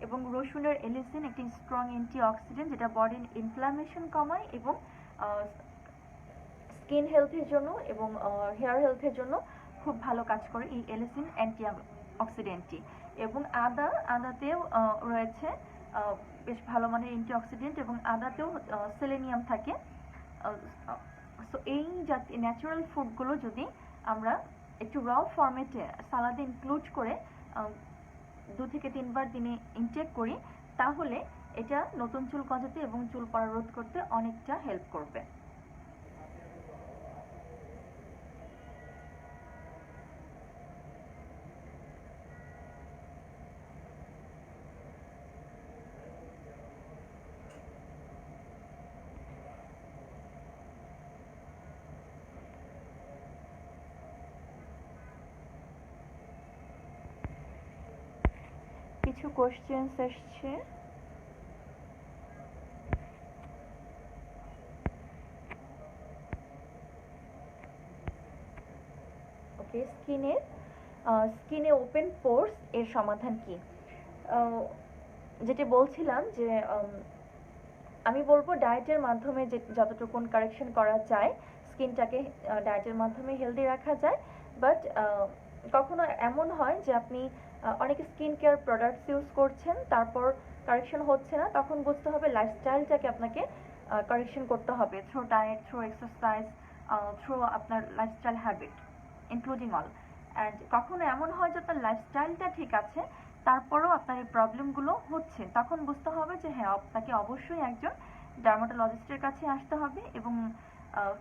S1: এবং রসুনের এলিসিন একটি স্ট্রং অ্যান্টিঅক্সিডেন্ট যেটা বডির ইনফ্লামেশন কমায় এবং স্কিন হেলথের জন্য এবং হেয়ার হেলথের জন্য খুব ভালো কাজ করে এই এলিসিন অ্যান্টিঅক্সিডেন্টটি। এবং আদাতেও রয়েছে বেশ ভালো মানের অ্যান্টিঅক্সিডেন্ট, এবং আদাতেও সেলেনিয়াম থাকে। সো এই জাতীয় ন্যাচারাল ফুডগুলো যদি আমরা একটু র ফরম্যাটে সালাদে ইনক্লুড করে 2 থেকে 3 বার দিনে ইনটেক করি, তাহলে এটা নতুন চুল গজাতে এবং চুল পড়া রোধ করতে অনেকটা হেল্প করবে। কিছু কোশ্চেন্স আসছে। ওকে, স্কিনে ওপেন পোরস এর সমাধান কি? যেটা বলছিলাম যে আমি বলবো ডায়েটের মাধ্যমে যে যতটুকুন কারেকশন করা যায়, স্কিনটাকে ডায়েটের মাধ্যমে হেলদি রাখা যায়। বাট কখনো এমন হয় যে আপনি অনেক স্কিন কেয়ার প্রোডাক্টস ইউজ করছেন, তারপর কারেকশন হচ্ছে না, তখন বুঝতে হবে লাইফস্টাইলটাকে আপনাকে কারেকশন করতে হবে through diet, through exercise, through আপনার lifestyle habit including all. And কখনো এমন হয় যে আপনার লাইফস্টাইলটা ঠিক আছে, তারপরেও আপনার এই প্রবলেমগুলো হচ্ছে, তখন বুঝতে হবে যে হ্যাঁ, আপনাকে অবশ্যই একজন ডার্মাটোলজিস্টের কাছে আসতে হবে। এবং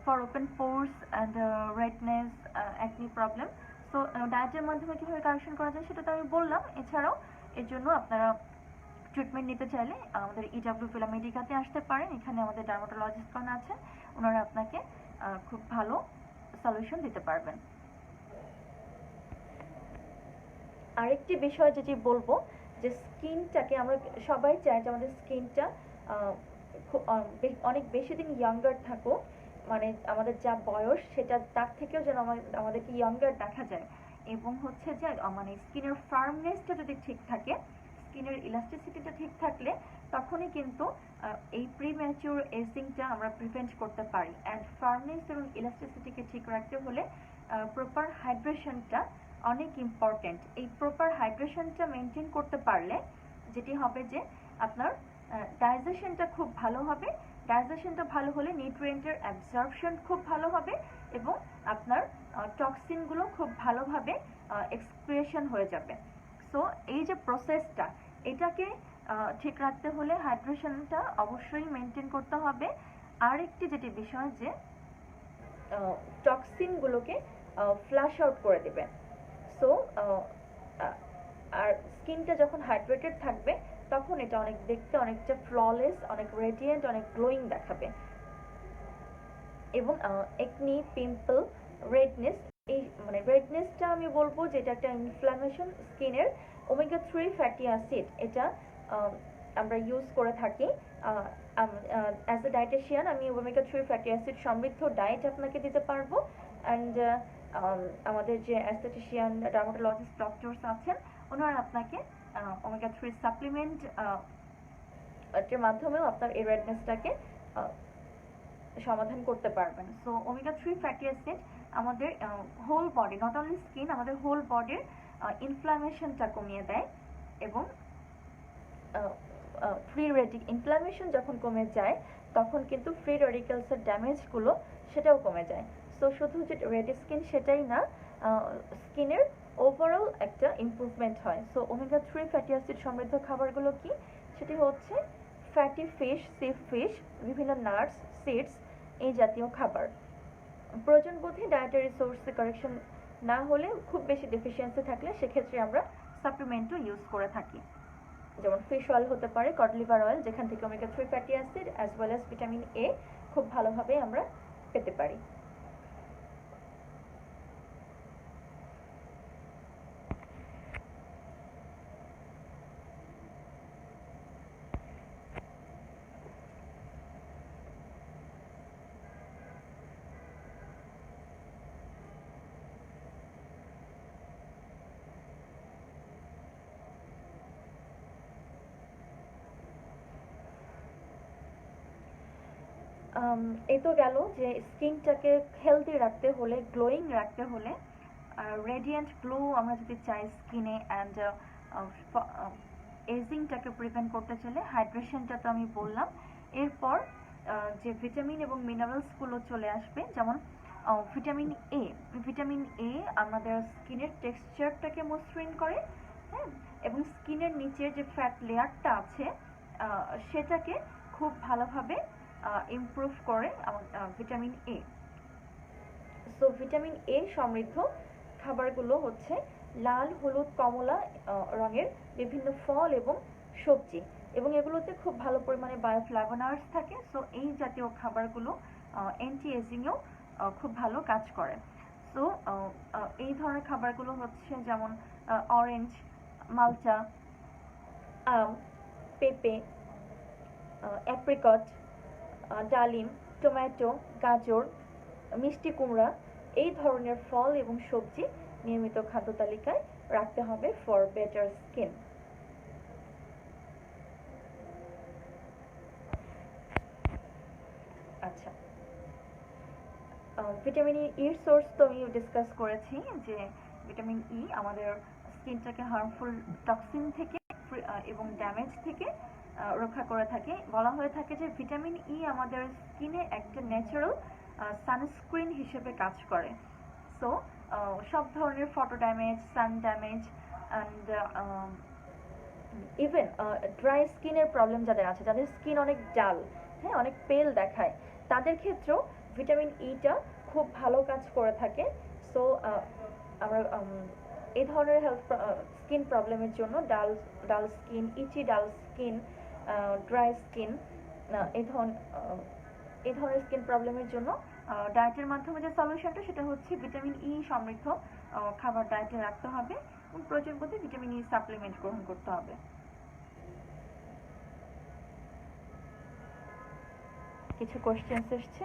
S1: for open pores and redness, acne problem, so ডায়েটের মাধ্যমে কীভাবে কারেকশন করা যায় সেটা তো আমি বললাম। এছাড়াও এর জন্য আপনারা ট্রিটমেন্ট নিতে চাইলে আমাদের ইডব্লিউ ফিলা মেডিকাতে আসতে পারেন। এখানে আমাদের ডার্মাটোলজিস্টগণ আছেন, ওনারা আপনাকে খুব ভালো সলিউশন দিতে পারবেন। আরেকটি বিষয় যেটি বলবো, যে স্কিনটাকে আমরা সবাই চাই যে আমাদের স্কিনটা অনেক বেশি দিন ইয়াঙ্গার থাকুক, মানে আমাদের যা বয়স সেটা তার থেকেও যেন আমাদেরকে ইয়াঙ্গার দেখা যায়। এবং হচ্ছে যে মানে স্কিনের ফার্মনেসটা যদি ঠিক থাকে, স্কিনের ইলাস্টিসিটিটা ঠিক থাকলে তখনই কিন্তু এই প্রিম্যাচিউর এজিংটা আমরা প্রিভেন্ট করতে পারি। অ্যান্ড ফার্মনেস এবং ইলাস্টিসিটিকে ঠিক রাখতে হলে প্রপার হাইড্রেশনটা অনেক ইম্পর্টেন্ট। এই প্রপার হাইড্রেশনটা মেনটেন করতে পারলে যেটি হবে যে আপনার ডাইজেশনটা খুব ভালো হবে, ডাইজেশনটা ভালো হলে নিউট্রিয়েন্টের অ্যাবজর্পশন খুব ভালো হবে, এবং আপনার টক্সিনগুলো খুব ভালোভাবে এক্সক্রিয়েশন হয়ে যাবে। সো এই যে প্রসেসটা, এটাকে ঠিক রাখতে হলে হাইড্রেশনটা অবশ্যই মেনটেন করতে হবে। আর একটি যেটি বিষয় যে টক্সিনগুলোকে ফ্লাশ আউট করে দেবে। সো আর স্কিনটা যখন হাইড্রেটেড থাকবে তখন এটা দেখতে অনেকটা ফ্ললেস, অনেক রেডিয়েন্ট, অনেক গ্লোয়িং দেখাবে। এবং একনি, পিম্পল, রেডনেস, এই মানে রেডনেসটা আমি বলবো যে এটা একটা ইনফ্লামেশন স্কিনের। ওমেগা 3 ফ্যাটি অ্যাসিড এটা আমরা ইউজ করে থাকি। অ্যাজ এ ডায়েটিশিয়ান আমি ওমেগা 3 ফ্যাটি অ্যাসিড সমৃদ্ধ ডায়েট আপনাকে দিতে পারবো। অ্যান্ড আমাদের যে অ্যাস্থেটিশিয়ান, ডার্মাটোলজিস্ট ডক্টরস আছেন, ওনারা আপনাকে ওমেগা 3 সাপ্লিমেন্ট এর মাধ্যমেও আপনার এই রেডনেসটাকে সমাধান করতে পারবেন। সো ওমেগা 3 ফ্যাটি অ্যাসিড আমাদের whole body, not only skin, আমাদের হোল বডির ইনফ্লামেশনটা কমিয়ে দেয়। এবং ফ্রি ইনফ্লামেশন যখন কমে যায় তখন কিন্তু ফ্রি রেডিক্যালসের ড্যামেজগুলো সেটাও কমে যায়। সো শুধু যে রেড স্কিন সেটাই না, স্কিনের ওভারঅল একটা ইমপ্রুভমেন্ট হয়। সো ওমেগা 3 ফ্যাটি অ্যাসিড সমৃদ্ধ খাবারগুলো কি? সেটি হচ্ছে ফ্যাটি ফিশ, সি ফিশ, বিভিন্ন নাটস, সিডস, এই জাতীয় খাবার। প্রয়োজন বোধে ডায়েটারি সোর্সে কারেকশন না হলে, খুব বেশি ডেফিসিয়েন্সি থাকলে সেক্ষেত্রে আমরা সাপ্লিমেন্টও ইউজ করে থাকি, যেমন ফিশ অয়েল হতে পারে, কড লিভার অয়েল, যেখান থেকে omega 3 fatty acid as well as vitamin A খুব ভালোভাবে আমরা পেতে পারি। এই তো গেল যে স্কিনটাকে হেলদি রাখতে হলে, গ্লোয়িং রাখতে হলে, রেডিয়েন্ট গ্লো আমরা যদি চাই স্কিনে, অ্যান্ড এজিংটাকে প্রিভেন্ট করতে চাইলে হাইড্রেশনটা তো আমি বললাম। এরপর যে ভিটামিন এবং মিনারেলসগুলো চলে আসবে, যেমন ভিটামিন এ। ভিটামিন এ আমাদের স্কিনের টেক্সচারটাকে মসৃণ করে, হ্যাঁ, এবং স্কিনের নিচের যে ফ্যাট লেয়ারটা আছে সেটাকে খুব ভালোভাবে ইমপ্রুভ করে vitamin A. So vitamin A সমৃদ্ধ খাবারগুলো হচ্ছে লাল, হলুদ, কমলা রঙের বিভিন্ন ফল এবং সবজি, এবং এগুলোতে খুব ভালো পরিমাণে বায়োফ্লাভোনয়েডস থাকে। সো এই জাতীয় খাবারগুলো অ্যান্টি এজিংয়েও খুব ভালো কাজ করে। সো এই ধরনের খাবারগুলো হচ্ছে যেমন অরেঞ্জ, মালটা, আম, পেঁপে, অ্যাপ্রিকট, ডালিম, টমেটো, গাজর, মিষ্টি কুমড়া, এই ধরনের ফল এবং সবজি নিয়মিত খাদ্য তালিকায় রাখতে হবে ফর বেটার স্কিন। আচ্ছা, ভিটামিন ইর সোর্স তো আমি ডিসকাস করেছি যে ভিটামিন ই আমাদের স্কিনটাকে হার্মফুল টক্সিন থেকে এবং ড্যামেজ থেকে রক্ষা করে থাকে। বলা হয়ে থাকে যে ভিটামিন ই আমাদের স্কিনে একটা ন্যাচারাল সানস্ক্রিন হিসেবে কাজ করে। সো সব ধরনের photo damage, sun damage, and even dry স্কিনের প্রবলেম যাদের আছে, যাদের স্কিন অনেক ডাল, হ্যাঁ, অনেক পেল দেখায়, তাদের ক্ষেত্রেও ভিটামিন ইটা খুব ভালো কাজ করে থাকে। সো আমরা এই ধরনের হেলথ স্কিন প্রবলেমের জন্য, ডাল ডাল স্কিন, ইচি ডাল স্কিন, ড্রাই স্কিন, এই ধরনের স্কিন প্রবলেমের জন্য ডায়েটের মাধ্যমে যে সলিউশনটা সেটা হচ্ছে ভিটামিন ই সমৃদ্ধ খাবার ডায়েটে রাখতে হবে, এবং প্রয়োজন বোধে ভিটামিন ই সাপ্লিমেন্ট গ্রহণ করতে হবে। কিছু কোশ্চেন্স এসছে।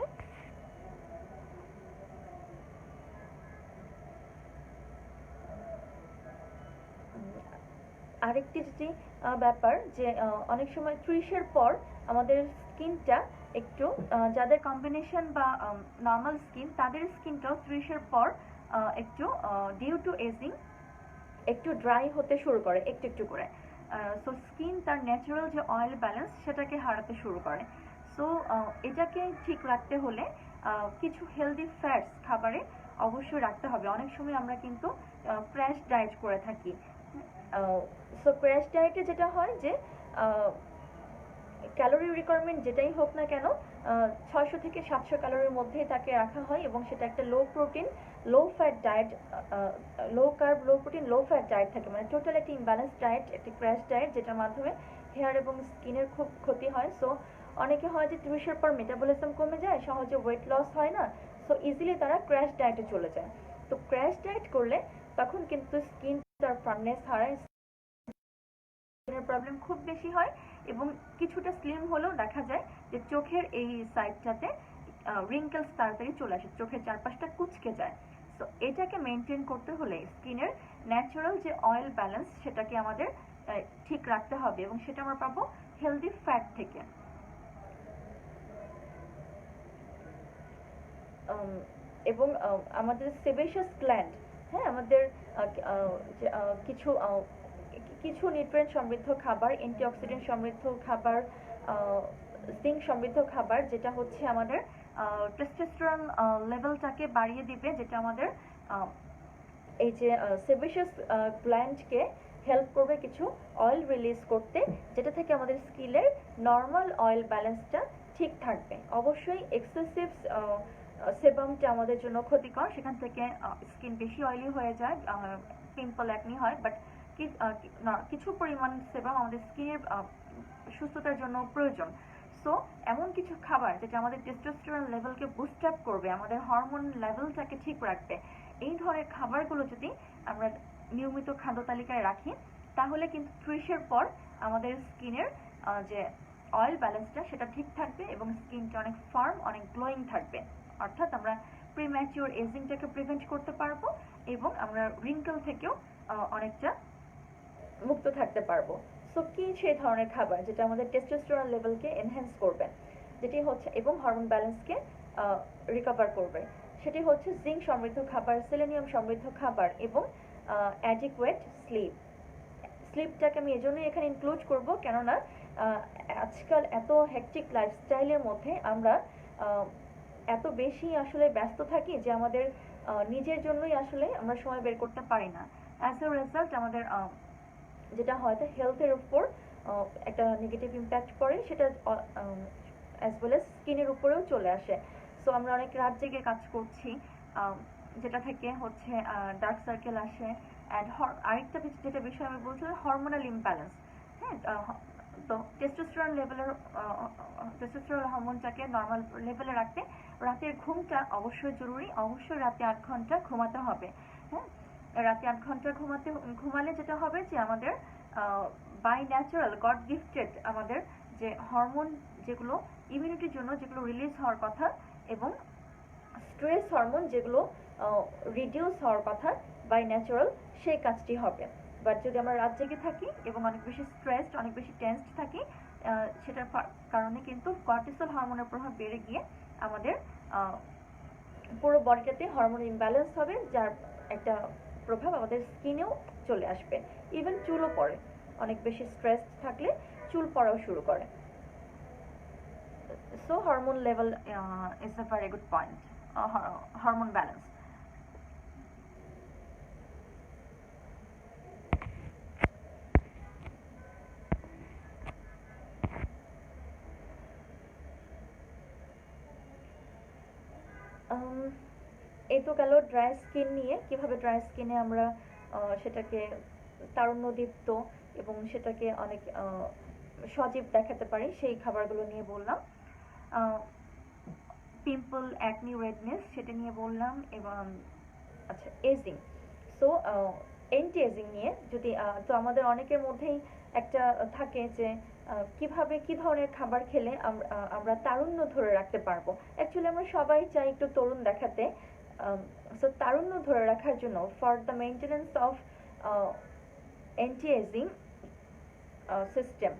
S1: আরেকটি যেটি ব্যাপার যে অনেক সময় 30-এর পর আমাদের স্কিনটা একটু, যাদের কম্বিনেশন বা নর্মাল স্কিন, তাদের স্কিনটাও 30-এর পর একটু ডিউ টু এজিং একটু ড্রাই হতে শুরু করে একটু একটু করে। সো স্কিন তার ন্যাচারাল যে অয়েল ব্যালেন্স সেটাকে হারাতে শুরু করে। সো এটাকে ঠিক রাখতে হলে কিছু হেলদি ফ্যাটস খাবারে অবশ্যই রাখতে হবে। অনেক সময় আমরা কিন্তু ক্র্যাশ ডায়েট করে থাকি। সো ক্র্যাশ ডায়েটে যেটা হয় যে ক্যালোরি রিকোয়ারমেন্ট যেটাই হোক না কেন 600 থেকে 700 ক্যালোরির মধ্যেই তাকে রাখা হয়, এবং সেটা একটা low protein, low fat diet, low carb, low protein, low fat diet থাকে, মানে টোটাল একটা ইমব্যালেন্স ডায়েট, একটা ক্র্যাশ ডায়েট, যেটার মাধ্যমে হেয়ার এবং স্কিনের খুব ক্ষতি হয়। সো অনেকে হয় যে 30-এর পর মেটাবলিজম কমে যায়, সহজে ওয়েট লস হয় না, সো ইজিলি তারা ক্র্যাশ ডায়েটে চলে যায়। তো ক্র্যাশ ডায়েট করলে তখন কিন্তু স্কিন তার ফার্মনেস হারায়, প্রবলেম খুব বেশি হয়, এবং কিছুটা স্লিম হলেও দেখা যায় যে চোখের এই সাইডটাতে রিঙ্কেলস তাড়াতাড়ি চলে আসে, চোখের চারপাশটা কুঁচকে যায়। তো এটাকে মেনটেন করতে হলে স্কিনের ন্যাচারাল যে অয়েল ব্যালেন্স সেটাকে আমাদের ঠিক রাখতে হবে, এবং সেটা আমরা পাবো হেলদি ফ্যাট থেকে। এবং আমাদের সেবেশাস গ্ল্যান্ড, হ্যাঁ, আমাদের কিছু কিছু নিউট্রিয়েন্ট সমৃদ্ধ খাবার, অ্যান্টিঅক্সিডেন্ট সমৃদ্ধ খাবার, জিঙ্ক সমৃদ্ধ খাবার, যেটা হচ্ছে আমাদের টেস্টোস্টেরন লেভেলটাকে বাড়িয়ে দিবে, যেটা আমাদের এই যে সেবাসিয়াস গ্ল্যান্ডকে হেল্প করবে কিছু অয়েল রিলিজ করতে, যেটা থেকে আমাদের স্কিনের নর্মাল অয়েল ব্যালেন্সটা ঠিক থাকবে। অবশ্যই এক্সেসিভ সেবামটা আমাদের জন্য ক্ষতিকর, সেখান থেকে স্কিন বেশি অয়েলি হয়ে যায়, পিম্পল অ্যাকনি হয়। বাট কিছু পরিমাণ সেবাম আমাদের স্কিনের সুস্থতার জন্য প্রয়োজন। সো এমন কিছু খাবার যেটা আমাদের টেস্টোস্টেরন লেভেলকে বুস্ট আপ করবে, আমাদের হরমোন লেভেলটাকে ঠিক রাখবে, এই ধরনের খাবারগুলো যদি আমরা নিয়মিত খাদ্য তালিকায় রাখি, তাহলে কিন্তু 30-এর পর আমাদের স্কিনের যে অয়েল ব্যালেন্সটা সেটা ঠিক থাকবে এবং স্কিনটা অনেক ফার্ম, অনেক গ্লোয়িং থাকবে। অর্থাৎ আমরা প্রিম্যাচিওর এজিংটাকে প্রিভেন্ট করতে পারবো এবং আমরা রিঙ্কেল থেকেও অনেকটা মুক্ত থাকতে পারবো। সো কি সেই ধরনের খাবার যেটা আমাদের টেস্টোস্টেরন লেভেলকে এনহ্যান্স করবে, যেটি হচ্ছে এবং হরমোন ব্যালেন্সকে রিকভার করবে, সেটি হচ্ছে জিঙ্ক সমৃদ্ধ খাবার, সেলেনিয়াম সমৃদ্ধ খাবার এবং অ্যাডিকুয়েট স্লিপ। স্লিপটাকে আমি এজন্যই এখানে ইনক্লুড করব, কেননা আজকাল এত হেকটিক লাইফস্টাইলের মধ্যে আমরা এত বেশি আসলে ব্যস্ত থাকি যে আমাদের নিজের জন্যই আসলে আমরা সময় বের করতে পারি না। অ্যাজ এ রেজাল্ট আমাদের যেটা হয়তো হেলথের উপর একটা নেগেটিভ ইম্প্যাক্ট পড়ে, সেটা অ্যাজ ওয়েল এজ স্কিনের উপরেও চলে আসে। সো আমরা অনেক রাত জেগে কাজ করছি, যেটা থেকে হচ্ছে ডার্ক সার্কেল আসে। অ্যান্ড আরেকটা যেটা বিষয় আমি বলছিলাম, হরমোনাল ইমব্যালেন্স। হ্যাঁ, তো টেস্টোস্টেরন হরমোনটাকে নর্মাল লেভেলে রাখতে রাতের ঘুমটা অবশ্যই জরুরি। অবশ্যই রাতে 8 ঘন্টা ঘুমাতে হবে। হ্যাঁ, রাতে 8 ঘন্টা ঘুমালে যেটা হবে যে আমাদের বাই ন্যাচারাল গড গিফটেড আমাদের যে হরমোন, যেগুলো ইমিউনিটির জন্য যেগুলো রিলিজ হওয়ার কথা এবং স্ট্রেস হরমোন যেগুলো রিডিউস হওয়ার কথা বাই ন্যাচারাল, সেই কাজটি হবে। বাট যদি আমরা রাত জেগে থাকি এবং অনেক বেশি স্ট্রেসড, অনেক বেশি টেন্সড থাকি, সেটার কারণে কিন্তু কর্টিসল হরমোনের প্রভাব বেড়ে গিয়ে আমাদের পুরো বডিটাতে হরমোন ইমব্যালেন্স হবে, যার একটা প্রভাব আমাদের স্কিনেও চলে আসবে। ইভেন চুলও পড়ে, অনেক বেশি স্ট্রেস থাকলে চুল পড়াও শুরু করে। So hormone level is a very good point. Hormone balance. এই তো গেল ড্রাই স্কিন নিয়ে, কিভাবে ড্রাই স্কিনে আমরা সেটাকে তারুণ্যদীপ্ত এবং সেটাকে অনেক সজীব দেখাতে পারি, সেই খাবারগুলো নিয়ে বললাম। পিম্পল, অ্যাকনি, রেডনেস সেটা নিয়ে বললাম। এবং আচ্ছা, এজিং। সো এন্টি এজিং নিয়ে যদি তো আমাদের অনেকের মধ্যেই একটা থাকে যে কিভাবে কি ধরনের খাবার খেলে আমরা তারুণ্য ধরে রাখতে পারবো। অ্যাকচুয়ালি আমরা সবাই চাই একটু তরুণ দেখাতে। সো তারুণ্য ধরে রাখার জন্য for the maintenance of anti ageing system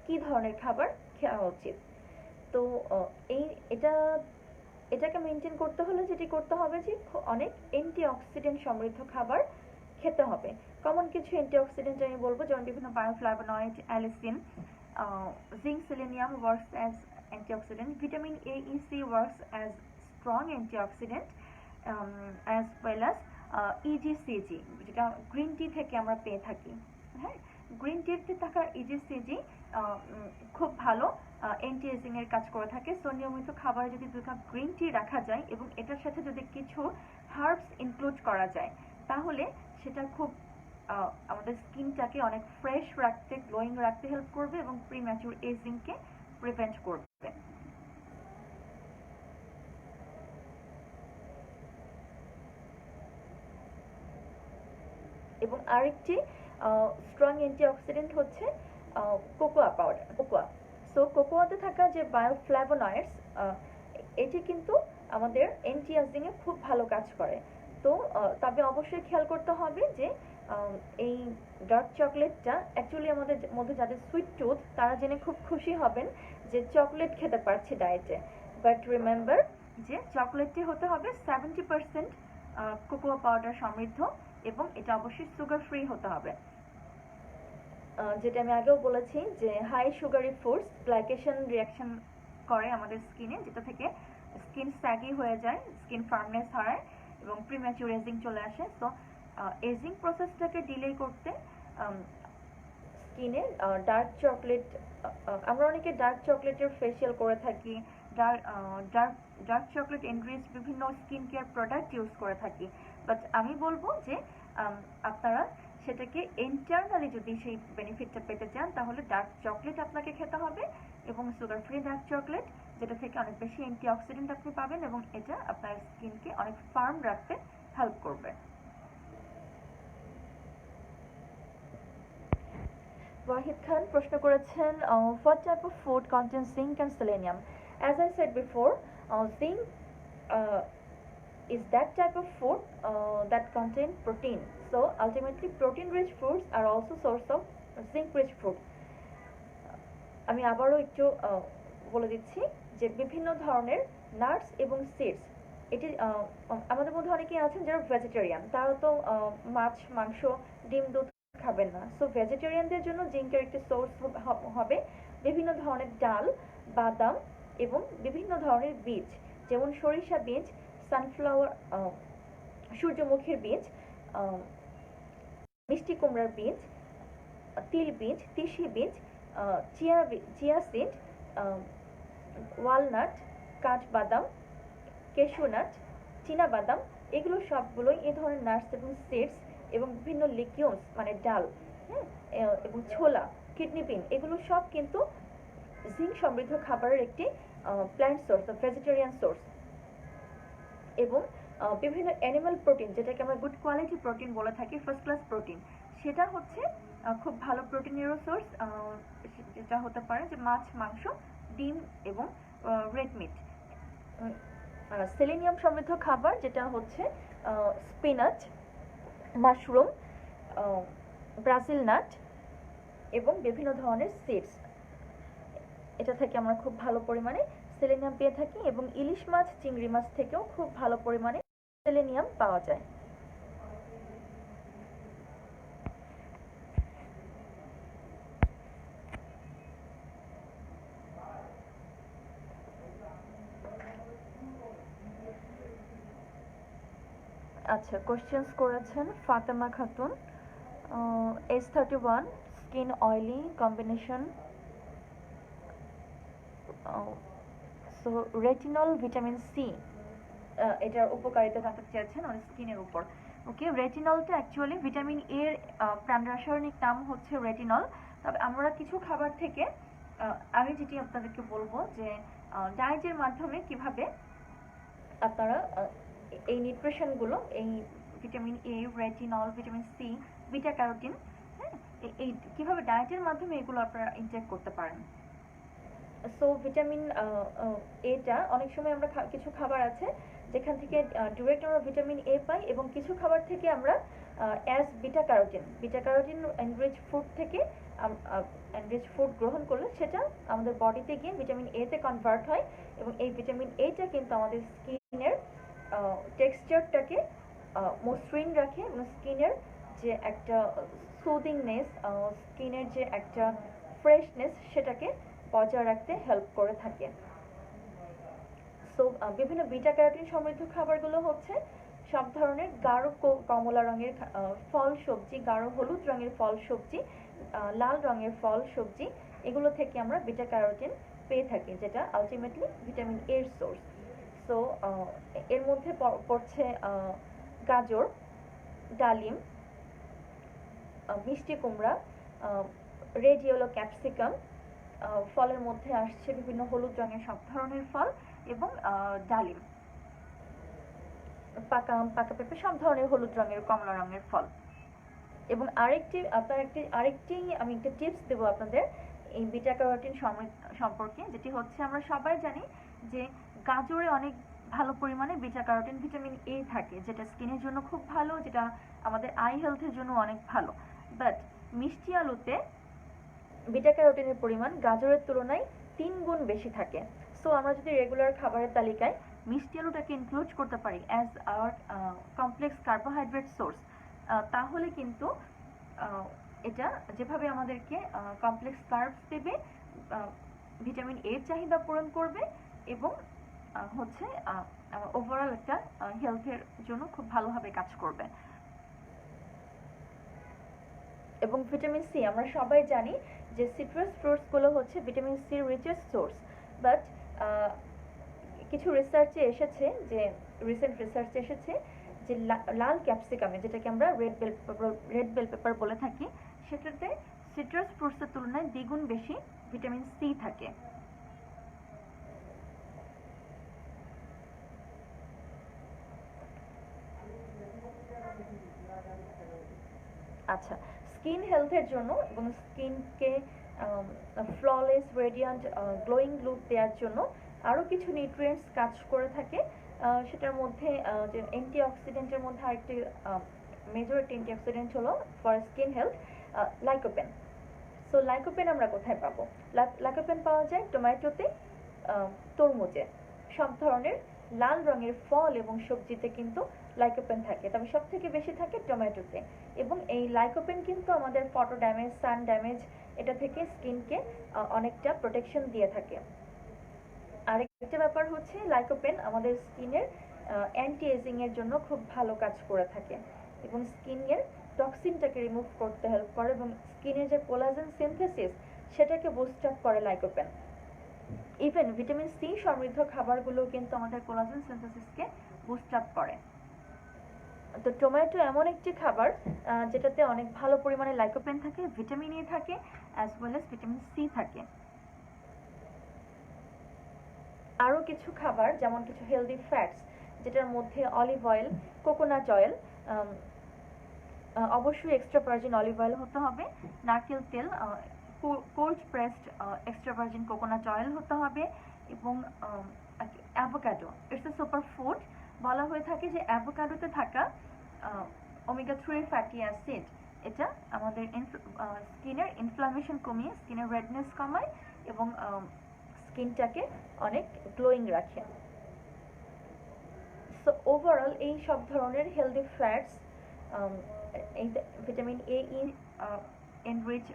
S1: কি ধরনের খাবার খাওয়া উচিত? তো এই এটা এটাকে মেনটেন করতে হলে যেটি করতে হবে যে অনেক অ্যান্টিঅক্সিডেন্ট সমৃদ্ধ খাবার খেতে হবে। কমন কিছু অ্যান্টিঅক্সিডেন্ট আমি বলবো, যেমন বিভিন্ন bioflavonoid, allicin, zinc, selenium works as antioxidant, vitamin A, E, C works as strong antioxidant, as well as EGCG, যেটা গ্রিন টি থেকে আমরা পেয়ে থাকি। হ্যাঁ, গ্রিন টিতে থাকা ইজিসিজি খুব ভালো অ্যান্টি এজিং এর কাজ করে থাকে। সো নিয়মিত খাবারে যদি 2 কাপ গ্রিন টি রাখা যায় এবং এটার সাথে যদি কিছু হার্বস ইনক্লুড করা যায়, তাহলে সেটা খুব আমাদের স্কিনটাকে অনেক ফ্রেশ রাখতে, গ্লোয়িং রাখতে হেল্প করবে এবং প্রিম্যাচুর এজিংকে প্রিভেন্ট করবে। এবং আরেকটি স্ট্রং অ্যান্টিঅক্সিডেন্ট হচ্ছে কোকোয়া পাউডার, কোকোয়া। সো কোকোয়াতে থাকা যে বায়োফ্ল্যাভোনয়েডস, এটি কিন্তু আমাদের অ্যান্টি এজিং এ খুব ভালো কাজ করে। তো তবে অবশ্যই খেয়াল করতে হবে যে এই ডার্ক চকলেটটা, অ্যাকচুয়ালি আমাদের মধ্যে যাদের সুইট টুথ তারা জেনে খুব খুশি হবেন যে চকলেট খেতে পারছি ডায়েটে। বাট রিমেম্বার যে চকলেটটি হতে হবে 70% কোকোয়া পাউডার সমৃদ্ধ এবং এটা অবশ্যই সুগার ফ্রি হতে হবে। যেটা আমি আগেও বলেছি যে high sugary foods glycation reaction করে আমাদের স্কিনে, যেটা থেকে স্কিন স্যাগি হয়ে যায়, স্কিন ফার্মনেস হয় এবং প্রিম্যাচিউর এজিং চলে আসে। সো এজিং প্রসেসটাকে ডিলে করতে স্কিনে ডার্ক চকলেট, আমরা অনেকে ডার্ক চকলেটের ফেসিয়াল করে থাকি, dark dark dark chocolate enrich বিভিন্ন স্কিন কেয়ার প্রোডাক্ট ইউজ করে থাকি। বাট আমি বলবো যে আপনারা সেটাকে ইন্টারনালি যদি সেই বেনিফিটটা পেতে চান তাহলে ডার্ক চকলেট আপনাকে খেতে হবে, এবং সুগার ফ্রি ডার্ক চকলেট, যেটা থেকে অনেক বেশি অ্যান্টিঅক্সিডেন্ট আপনি পাবেন এবং এটা আপনার স্কিনকে অনেক ফার্ম রাখতে হেল্প করবে। ওয়াহিদ খান প্রশ্ন করেছেন, what type of food contains zinc and selenium? As I said before, zinc is that type of food that contain protein. So ultimately protein rich foods are also source of zinc rich food. আমি আবারও একটু বলে দিচ্ছি যে বিভিন্ন ধরনের নাটস এবং সিডস, এটি আমাদের মধ্যে অনেকেই আছেন যারা ভেজিটেরিয়ান, তারা তো মাছ মাংস ডিম দুধ খাবেন না। সো ভেজিটেরিয়ানদের জন্য জিঙ্কের একটি সোর্স হবে বিভিন্ন ধরনের ডাল, বাদাম এবং বিভিন্ন ধরনের বীজ, যেমন সরিষা বীজ, সানফ্লাওয়ার, সূর্যমুখীর বীজ, মিষ্টি কুমড়ার বীজ, তিল বীজ, তিসি বীজ, চিয়া সিড, ওয়ালনাট, কাঠবাদাম, ক্যাশিউনাট, চীনাবাদাম, এগুলো সবগুলোই এই ধরনের নাটস এবং সিডস, এবং বিভিন্ন লিগিউমস মানে ডাল, হ্যাঁ, এবং ছোলা, কিডনি বিন, এগুলো সব কিন্তু জিঙ্ক সমৃদ্ধ খাবারের একটি প্ল্যান্ট সোর্স, ভেজিটেরিয়ান সোর্স। এবং বিভিন্ন অ্যানিমাল প্রোটিন, যেটাকে আমরা গুড কোয়ালিটি প্রোটিন বলে থাকি, ফার্স্ট ক্লাস প্রোটিন, সেটা হচ্ছে খুব ভালো প্রোটিনেরও সোর্স, যেটা হতে পারে যে মাছ মাংস ডিম এবং রেড মিট। সেলেনিয়াম সমৃদ্ধ খাবার যেটা হচ্ছে স্পিনাচ, মাশরুম, ব্রাজিল নাট এবং বিভিন্ন ধরনের সিডস, এটা থেকে আমরা খুব ভালো পরিমাণে সেলেনিয়াম পেয়ে থাকি, এবং ইলিশ মাছ চিংড়ি মাছ থেকেও খুব ভালো পরিমাণে সেলেনিয়াম পাওয়া যায়। আচ্ছা, কোশ্চেন্স করেছেন Fatema Khatun, S31 skin oily combination, so retinol vitamin C, এটার উপকারিতা জানতে চেয়েছেন আমাদের স্কিনের উপর। ওকে, রেটিনলটা অ্যাকচুয়ালি ভিটামিন এর প্রাণ রাসায়নিক নাম হচ্ছে রেটিনল। তবে আমরা কিছু খাবার থেকে, আমি যেটি আপনাদেরকে বলবো যে ডায়েটের মাধ্যমে কিভাবে আপনারা এই নিউট্রিশনগুলো, এই vitamin A, retinol, vitamin C, beta carotene, হ্যাঁ, এই কিভাবে ডায়েটের মাধ্যমে এগুলো আপনারা ইনটেক করতে পারেন। সো ভিটামিন এটা অনেক সময় আমরা কিছু খাবার আছে যেখান থেকে ডিরেক্ট আমরা ভিটামিন এ পাই, এবং কিছু খাবার থেকে আমরা as beta carotene enrich food থেকে এনরিচ ফুড গ্রহণ করলে সেটা আমাদের বডিতে গিয়ে ভিটামিন এ তে কনভার্ট হয়, এবং এই ভিটামিন এটা কিন্তু আমাদের স্কিনের টেক্সচারটাকে মসৃণ রাখে, এবং স্কিনের যে একটা সুদিংনেস, স্কিনের যে একটা ফ্রেশনেস, সেটাকে বজায় রাখতে হেল্প করে থাকে। সো বিভিন্ন বিটা ক্যারোটিন সমৃদ্ধ খাবারগুলো হচ্ছে সব ধরনের গাঢ় কমলা রঙের ফল সবজি, গাঢ় হলুদ রঙের ফল সবজি, লাল রঙের ফল সবজি, এগুলো থেকে আমরা বিটা ক্যারোটিন পেয়ে থাকি, যেটা আলটিমেটলি ভিটামিন এর সোর্স। সো এর মধ্যে পড়ছে গাজর, ডালিম, মিষ্টি কুমড়া, রেড ইয়েলো ক্যাপসিকাম, ফলের মধ্যে আসছে বিভিন্ন হলুদ রঙের সব ধরনের ফল, এবং ডালিম, পাকা আম, পাকা পেঁপে, সব ধরনের হলুদ রঙের কমলা রঙের ফল। এবং আরেকটি আমি একটা টিপস দেবো আপনাদের এই বিটা ক্যারোটিন সম্পর্কে, যেটি হচ্ছে আমরা সবাই জানি যে গাজরে অনেক ভালো পরিমাণে বিটা ক্যারোটিন ভিটামিন এ থাকে, যেটা স্কিনের জন্য খুব ভালো, যেটা আমাদের আই হেলথের জন্য অনেক ভালো। বাট মিষ্টি আলুতে বিটা ক্যারোটিনের পরিমাণ গাজরের তুলনায় 3 গুণ বেশি থাকে। সো আমরা যদি রেগুলার খাবারের তালিকায় মিষ্টি আলুটাকে ইনক্লুড করতে পারি as our complex carbohydrate source, তাহলে কিন্তু এটা যেভাবে আমাদেরকে কমপ্লেক্স কার্বস দেবে, ভিটামিন এর চাহিদা পূরণ করবে, এবং হচ্ছে ওভারঅল একটা হেলথের জন্য খুব ভালোভাবে কাজ করবে। এবং ভিটামিন সি আমরা সবাই জানি যে সিট্রাস ফ্রুটসগুলো হচ্ছে ভিটামিন সির রিচেস্ট সোর্স, বাট কিছু রিসার্চে এসেছে যে রিসেন্ট রিসার্চে এসেছে যে লাল ক্যাপসিকামে, যেটাকে আমরা রেড বেল পেপার বলে থাকি, সেটাতে সিট্রাস ফ্রুটসের তুলনায় দ্বিগুণ বেশি ভিটামিন সি থাকে। আচ্ছা, স্কিন হেলথের জন্য এবং স্কিনকে ফ্ললেস রেডিয়ান্ট গ্লোয়িং লুক দেওয়ার জন্য আরও কিছু নিউট্রিয়েন্টস কাজ করে থাকে। সেটার মধ্যে যে অ্যান্টিঅক্সিডেন্টের মধ্যে আরেকটি মেজর অ্যান্টিঅক্সিডেন্ট হলো for skin health lycopene. So lycopene আমরা কোথায় পাবো? লাইকোপেন পাওয়া যায় টমেটোতে, তরমুজে, সব ধরনের লাল রঙের ফল এবং সবজিতে কিন্তু লাইকোপেন থাকে, তবে সব থেকে বেশি থাকে টমেটোতে। এবং এই লাইকোপেন কিন্তু আমাদের ফটো ড্যামেজ, সান ড্যামেজ এটা থেকে স্কিনকে অনেকটা প্রোটেকশন দিয়ে থাকে। আরেকটা ব্যাপার হচ্ছে লাইকোপেন আমাদের স্কিনের অ্যান্টি এজিং এর জন্য খুব ভালো কাজ করে থাকে এবং স্কিনের টক্সিনটাকে রিমুভ করতে হেল্প করে এবং স্কিনের যে কোলাজেন সিনথেসিস সেটাকে বুস্ট আপ করে লাইকোপেন। ইভেন ভিটামিন সি সমৃদ্ধ খাবারগুলো কিন্তু আমাদের কোলাজেন সিনথেসিসকে বুস্ট আপ করে। তো টমেটো এমন একটি খাবার যেটাতে অনেক ভালো পরিমাণে লাইকোপেন থাকে, ভিটামিন এ থাকে, as well as vitamin C থাকে। আরও কিছু খাবার যেমন কিছু হেলদি ফ্যাটস, যেটার মধ্যে অলিভ অয়েল, কোকোনাট অয়েল, অবশ্যই এক্সট্রা ভার্জিন অলিভ অয়েল হতে হবে, নারকেল তেল, cold pressed extra virgin coconut oil হতে হবে, এবং avocado it's a super food. বলা হয়ে থাকে যে অ্যাভোকাডোতে থাকা ওমেগা 3 ফ্যাটি অ্যাসিড এটা আমাদের স্কিনের ইনফ্লামেশন কমিয়ে স্কিনের রেডনেস কমায় এবং স্কিনটাকে অনেক গ্লোয়িং রাখে। সো ওভারঅল এই সব ধরনের হেলদি ফ্যাটস, এই vitamin A enrich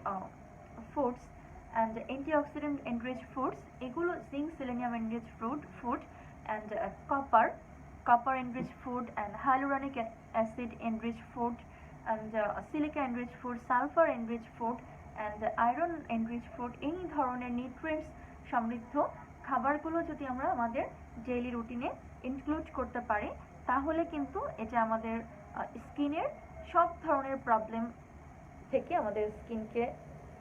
S1: foods and antioxidant enrich foods, এগুলো zinc selenium enrich food and copper enriched food and hyaluronic acid enriched food and silica enriched food, sulfur enriched food and iron enriched food, এই ধরনের নিউট্রিয়েন্টস সমৃদ্ধ খাবারগুলো যদি আমরা আমাদের ডেইলি রুটিনে ইনক্লুড করতে পারি তাহলে কিন্তু এটা আমাদের স্কিনের সব ধরনের প্রবলেম থেকে আমাদের স্কিনকে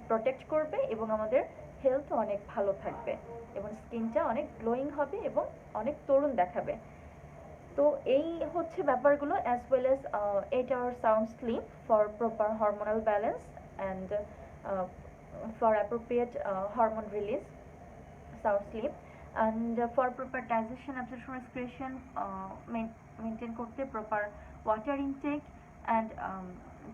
S1: প্রোটেক্ট করবে এবং আমাদের হেলথ অনেক ভালো থাকবে এবং স্কিনটা অনেক গ্লোয়িং হবে এবং অনেক তরুণ দেখাবে। তো এই হচ্ছে ব্যাপারগুলো, as well as 8 hours sound sleep for proper hormonal balance and for appropriate hormone release, sound sleep and for proper digestion, absorption, excretion, maintain করতে proper water intake and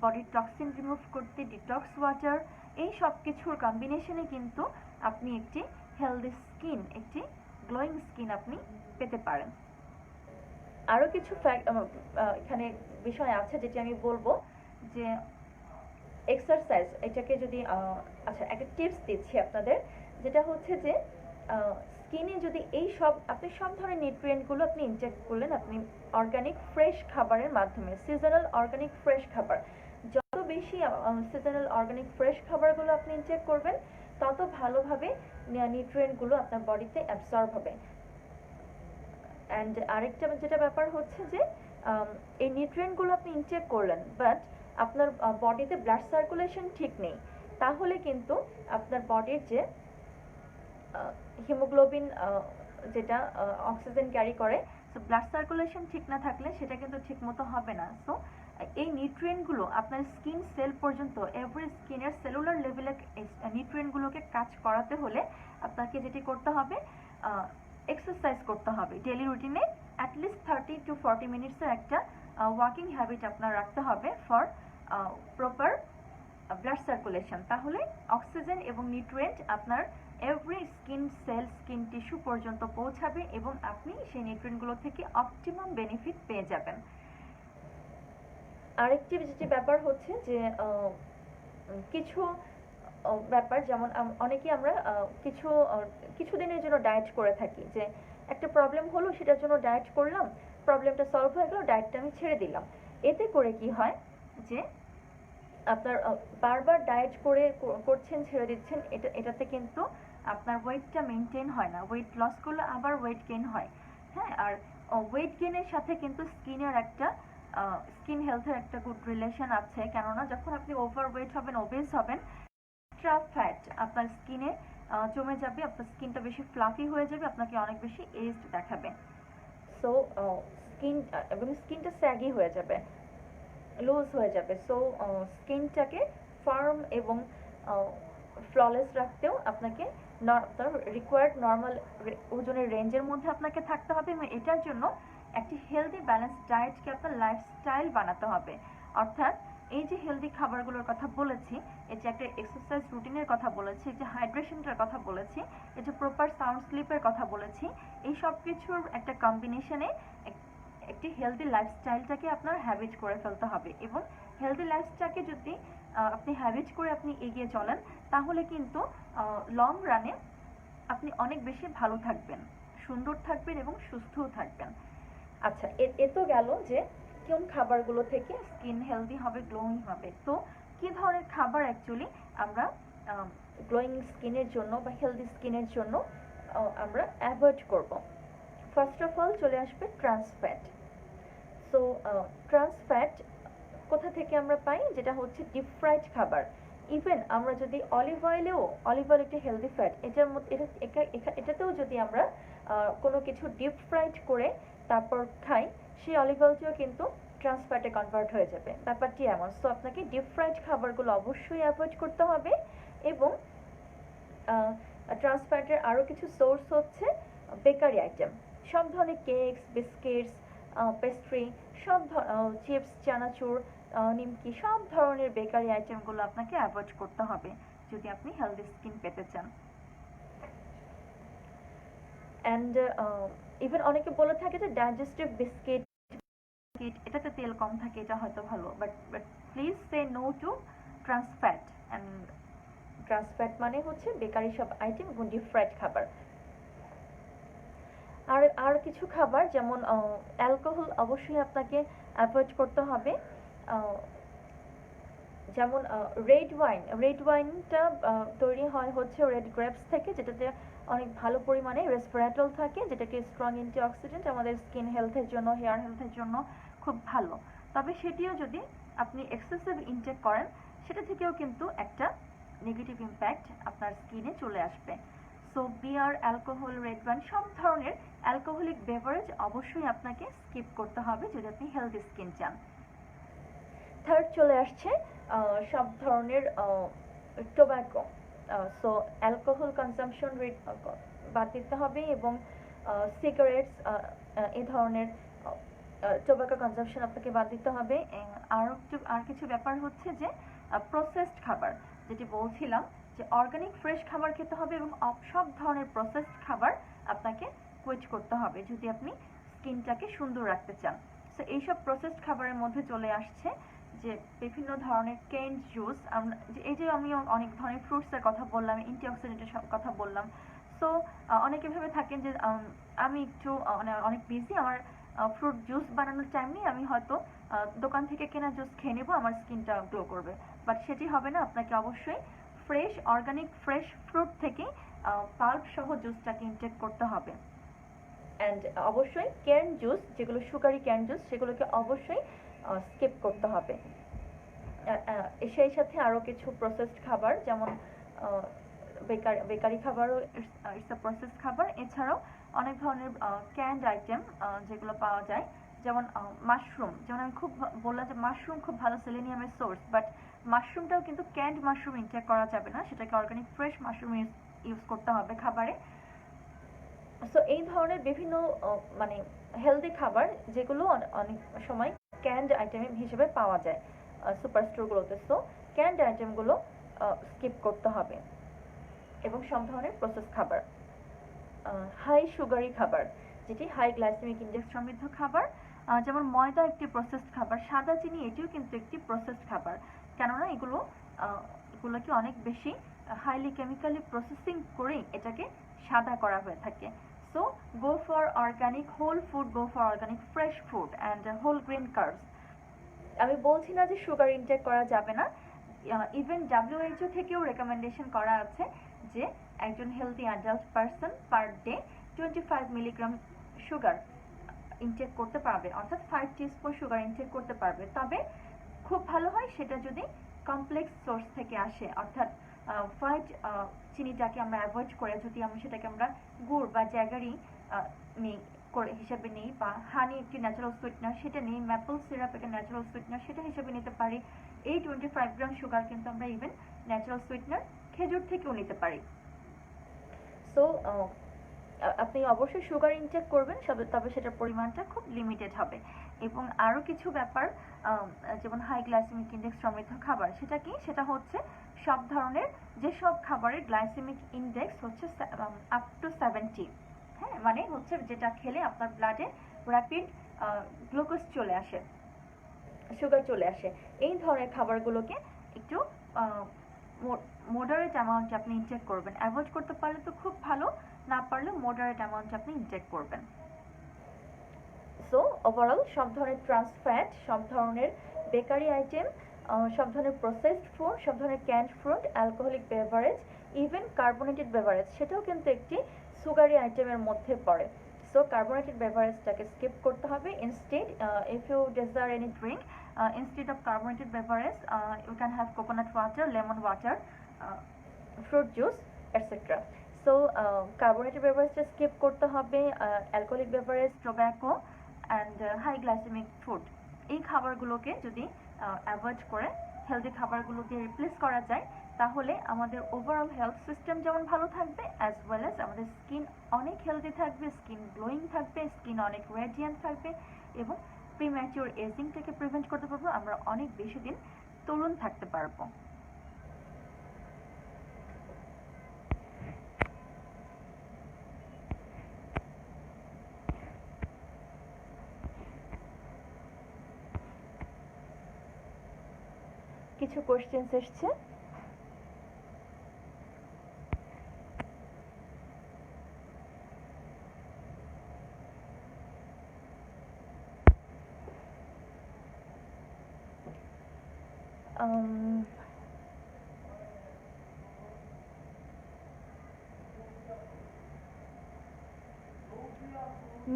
S1: body toxin remove করতে detox water, এই সব কিছুর কম্বিনেশনে কিন্তু আপনি একটি হেলদি স্কিন, একটি গ্লোয়িং স্কিন আপনি পেতে পারেন। আরও কিছু এখানে বিষয় আছে যেটি আমি বলবো যে এক্সারসাইজ, এটাকে যদি আচ্ছা একটা টিপস দিচ্ছি আপনাদের, যেটা হচ্ছে যে স্কিনে যদি আপনি সব ধরনের নিউট্রিয়েন্টগুলো আপনি ইনটেক করলেন, আপনি অর্গানিক ফ্রেশ খাবারের মাধ্যমে, সিজনাল অর্গানিক ফ্রেশ খাবার, যত বেশি সিজনাল অর্গানিক ফ্রেশ খাবারগুলো আপনি ইনটেক করবেন তত ভালোভাবে নিউট্রিয়েন্টগুলো আপনার বডিতে অ্যাবসর্ব হবে। অ্যান্ড আরেকটা যেটা ব্যাপার হচ্ছে যে এই নিউট্রিয়েন্টগুলো আপনি ইনটেক করলেন বাট আপনার বডিতে ব্লাড সার্কুলেশন ঠিক নেই, তাহলে কিন্তু আপনার বডির যে হিমোগ্লোবিন যেটা অক্সিজেন ক্যারি করে, সো ব্লাড সার্কুলেশন ঠিক না থাকলে সেটা কিন্তু ঠিক মতো হবে না। সো এই নিউট্রিয়েন্টগুলো আপনার স্কিন সেল পর্যন্ত, এভরি স্কিনের সেলুলার লেভেলে নিউট্রিয়েন্টগুলোকে কাজ করাতে হলে আপনাকে যেটি করতে হবে, এক্সারসাইজ করতে হবে ডেইলি রুটিনে, অ্যাটলিস্ট 30 to 40 মিনিটসের একটা ওয়াকিং হ্যাবিট আপনার রাখতে হবে ফর প্রপার ব্লাড সার্কুলেশন। তাহলে অক্সিজেন এবং নিউট্রিয়েন্ট আপনার every skin cell, skin tissue পর্যন্ত পৌঁছাবে এবং আপনি সেই নিউট্রিয়েন্টগুলো থেকে অপটিমাম বেনিফিট পেয়ে যাবেন। আরেকটি যেটি ব্যাপার হচ্ছে যে কিছু ব্যাপার, যেমন অনেকেই আমরা কিছুদিনের জন্য ডায়েট করে থাকি, যে একটা প্রবলেম হলো, সেটার জন্য ডায়েট করলাম, প্রবলেমটা সলভ হয়ে গেল, ডায়েটটা আমি ছেড়ে দিলাম। এতে করে কি হয় যে আপনার বারবার ডায়েট করে করছেন, ছেড়ে দিচ্ছেন, এটাতে কিন্তু আপনার ওয়েটটা মেনটেন হয় না, ওয়েট লস করলে আবার ওয়েট গেইন হয়। হ্যাঁ, আর ওয়েট গেইনের সাথে কিন্তু স্কিন হেলথের একটা গুড রিলেশন আছে, কেননা যখন আপনি ওভারওয়েট হবেন, ওবেস হবেন, এক্সট্রা ফ্যাট আপনার স্কিনে জমে যাবে, আপনার স্কিনটা বেশি ফ্লাফি হয়ে যাবে, আপনাকে অনেক বেশি এজড দেখাবে। সো স্কিন এবং স্কিনটা স্যাগি হয়ে যাবে, লুজ হয়ে যাবে। সো স্কিনটাকে ফার্ম এবং ফ্ললেস রাখতেও আপনাকে আপনার রিকোয়ার্ড নর্মাল ওজনের রেঞ্জের মধ্যে আপনাকে থাকতে হবে, এবং এটার জন্য একটি হেলদি ব্যালেন্স ডায়েটকে আপনার লাইফস্টাইল বানাতে হবে। অর্থাৎ এই যে হেলদি খাবারগুলোর কথা বলেছি, এই যে একটা এক্সারসাইজ রুটিনের কথা বলেছি, এই যে হাইড্রেশনটার কথা বলেছি, এই যে প্রপার সাউন্ড স্লিপের কথা বলেছি, এই সব কিছুর একটা কম্বিনেশনে একটি হেলদি লাইফস্টাইলটাকে আপনার হ্যাবিট করে ফেলতে হবে। এবং হেলদি লাইফস্টাইলকে যদি আপনি হ্যাবিট করে আপনি এগিয়ে চলেন, তাহলে কিন্তু লং রানে আপনি অনেক বেশি ভালো থাকবেন, সুন্দর থাকবেন এবং সুস্থও থাকবেন। আচ্ছা, এ তো গেল যে কোন খাবারগুলো থেকে স্কিন হেলদি হবে, গ্লোয়িং হবে। তো কি ধরনের খাবার অ্যাকচুয়ালি আমরা গ্লোয়িং স্কিনের জন্য বা হেলদি স্কিনের জন্য আমরা অ্যাভয়েড করব? ফার্স্ট অফ অল চলে আসবে trans fat. So trans fat কোথা থেকে আমরা পাই? যেটা হচ্ছে ডিপ ফ্রাইড খাবার। ইভেন আমরা যদি অলিভ অয়েল একটা হেলদি ফ্যাট, এটার মধ্যে এটাতেও যদি আমরা কোনো কিছু ডিপ ফ্রাইড করে তারপর খাই, সেই অলিভ অয়েলটিও কিন্তু ট্রান্স ফ্যাটে কনভার্ট হয়ে যাবে, ব্যাপারটি এমন। সো আপনাকে ডিপ ফ্রাইড খাবারগুলো অবশ্যই অ্যাভয়েড করতে হবে। এবং ট্রান্স ফ্যাটের আরও কিছু সোর্স হচ্ছে বেকারি আইটেম, সব ধরনের কেকস, বিস্কিটস, পেস্ট্রি, সব চিপস, চানাচুর, নিমকি, সব ধরনের বেকারি আইটেমগুলো আপনাকে অ্যাভয়েড করতে হবে যদি আপনি হেলদি স্কিন পেতে চান। অ্যান্ড ইভেন অনেকে বলে থাকে যে ডাইজেস্টিভ বিস্কিট, এটাতে তেল কম থাকে, এটা হয়তো ভালো, but please say no to trans fat. And trans fat মানে হচ্ছে বেকারি সব আইটেম এবং ডিপ ফ্রাইড খাবার। আর কিছু খাবার যেমন অ্যালকোহল অবশ্যই আপনাকে অ্যাভয়েড করতে হবে। যেমন রেড ওয়াইনটা তৈরি হয় হচ্ছে রেড গ্রেপস থেকে, যেটাতে অনেক ভালো পরিমাণে রেসভেরাট্রল থাকে, যেটাকে স্ট্রং অ্যান্টিঅক্সিডেন্ট, আমাদের স্কিন হেলথের জন্য, হেয়ার হেলথের জন্য খুব ভালো। তবে সেটিও যদি আপনি এক্সেসিভ ইনটেক করেন, সেটা থেকেও কিন্তু একটা নেগেটিভ ইম্প্যাক্ট আপনার স্কিনে চলে আসবে। সো বিয়ার, অ্যালকোহল, রেড ওয়াইন, সব ধরনের অ্যালকোহলিক বেভারেজ অবশ্যই আপনাকে স্কিপ করতে হবে যদি আপনি হেলদি স্কিন চান। থার্ড চলে আসছে সব ধরনের tobacco. So alcohol consumption rate বাদ দিতে হবে, এবং সিগারেটস, এই ধরনের টোব্যাকো কনজাম্পশন আপনাকে বাদ দিতে হবে। আর কিছু ব্যাপার হচ্ছে যে প্রসেসড খাবার, যেটি বলছিলাম যে অর্গানিক ফ্রেশ খাবার খেতে হবে, এবং সব ধরনের প্রসেসড খাবার আপনাকে কুইট করতে হবে যদি আপনি স্কিনটাকে সুন্দর রাখতে চান। সো এইসব প্রসেসড খাবারের মধ্যে চলে আসছে যে বিভিন্ন ধরনের কেন্ড জুস, এই যে আমি অনেক ধরনের ফ্রুটসের কথা বললাম, অ্যান্টিঅক্সিডেন্টের কথা বললাম। সো অনেকে ভেবে থাকেন যে আমি একটু অনেক বিজি, আমার ফ্রুট জুস বানানোর টাইম নেই, আমি হয়তো দোকান থেকে কেনা জুস খেয়ে নেবো, আমার স্কিনটা গ্লো করবে। বাট সেটি হবে না, আপনাকে অবশ্যই ফ্রেশ অর্গানিক ফ্রেশ ফ্রুট থেকে পাল্প সহ জুসটাকে ইনটেক করতে হবে। অ্যান্ড অবশ্যই ক্যান জুস, যেগুলো সুগারি ক্যান জুস, সেগুলোকে অবশ্যই স্কিপ করতে হবে। সেই সাথে আরও কিছু প্রসেসড খাবার, যেমন বেকারি খাবারও ইটস আ প্রসেসড খাবার। এছাড়াও অনেক ধরনের ক্যান্ড আইটেম যেগুলো পাওয়া যায়, যেমন মাশরুম। যেমন আমি খুব বললাম যে মাশরুম খুব ভালো সেলেনিয়ামের সোর্স, বাট মাশরুমটাও কিন্তু ক্যান্ড মাশরুম ইনটেক করা যাবে না, সেটাকে অর্গানিক ফ্রেশ মাশরুম ইউজ করতে হবে খাবারে। সো এই ধরনের বিভিন্ন মানে হেলদি খাবার যেগুলো অনেক সময় ক্যান্ড আইটেম হিসেবে পাওয়া যায় সুপার স্টোরগুলোতে। সো ক্যান্ড আইটেমগুলো স্কিপ করতে হবে, এবং সব ধরনের প্রসেস খাবার, হাই সুগারি খাবার, যেটি হাই গ্লাইসেমিক ইন্ডেক্স সমৃদ্ধ খাবার, যেমন ময়দা একটি প্রসেসড খাবার, সাদা চিনি এটিও কিন্তু একটি প্রসেসড খাবার, কেননা এগুলোকে অনেক বেশি হাইলি কেমিক্যালি প্রসেসিং করেই এটাকে সাদা করা হয়ে থাকে। So go for organic whole food, go for organic fresh food and whole grain carbs. আমি বলছি না যে সুগার ইনটেক করা যাবে না, ইভেন WHO থেকেও রেকমেন্ডেশন করা আছে যে একজন healthy adult person per day 25 milligram sugar intake করতে পারবে, অর্থাৎ 5 টিস্পুন সুগার ইনটেক করতে পারবে। তবে খুব ভালো হয় সেটা যদি কমপ্লেক্স সোর্স থেকে আসে, অর্থাৎ হোয়াইট চিনিটাকে আমরা অ্যাভয়েড করে যদি সেটাকে আমরা গুড় বা জ্যাগারি নিই করে হিসাবে নিই, বা হানি একটি ন্যাচারাল সুইটনার সেটা নিই, ম্যাপল সিরাপ একটা ন্যাচারাল সুইটনার সেটা হিসেবে নিতে পারি। এই 25 গ্রাম সুগার কিন্তু আমরা ইভেন ন্যাচারাল সুইটনার খেজুর থেকেও নিতে পারি। সো আপনি অবশ্যই সুগার ইনটেক করবেন, তবে সেটার পরিমাণটা খুব লিমিটেড হবে। এবং আরও কিছু ব্যাপার, যেমন হাই গ্লাইসেমিক ইন্ডেক্স সমৃদ্ধ খাবার, সেটা কি, সেটা হচ্ছে সব ধরনের যেসব খাবারের গ্লাইসেমিক ইন্ডেক্স হচ্ছে আপ টু 70, হ্যাঁ, মানে হচ্ছে যেটা খেলে আপনার ব্লাডে র্যাপিড গ্লুকোজ চলে আসে, সুগার চলে আসে, এই ধরনের খাবারগুলোকে একটু মডারেট অ্যামাউন্টে আপনি ইনটেক করবেন। অ্যাভয়েড করতে পারলে তো খুব ভালো, না পারলে মডারেট অ্যামাউন্টে আপনি ইনটেক করবেন। সো ওভারঅল সব ধরনের ট্রান্স ফ্যাট, সব ধরনের বেকারি আইটেম, সব ধরনের প্রসেসড ফুড, সব ধরনের ক্যান্ড food, alcoholic beverage, even carbonated beverage সেটাও কিন্তু একটি সুগারি আইটেমের মধ্যে পড়ে। সো কার্বোনেটেড বেভারেজটাকে স্কিপ করতে হবে। Instead if you desire any drink, instead of carbonated beverage you can have coconut water, lemon water, fruit juice, etc. So carbonated beverage skip করতে হবে, alcoholic beverage, tobacco and high glycemic food, এই খাবারগুলোকে যদি অ্যাভয়েড করে হেলদি খাবারগুলোকে রিপ্লেস করা যায়, তাহলে আমাদের ওভারঅল হেলথ সিস্টেম যেমন ভালো থাকবে, অ্যাজ ওয়েল অ্যাজ আমাদের স্কিন অনেক হেলদি থাকবে, স্কিন গ্লোয়িং থাকবে, স্কিন অনেক রেডিয়েন্ট থাকবে, এবং প্রিম্যাচিওর এজিংটাকে প্রিভেন্ট করতে পারবো, আমরা অনেক বেশি দিন তরুণ থাকতে পারবো। কিছু কোশ্চেন্স এসছে।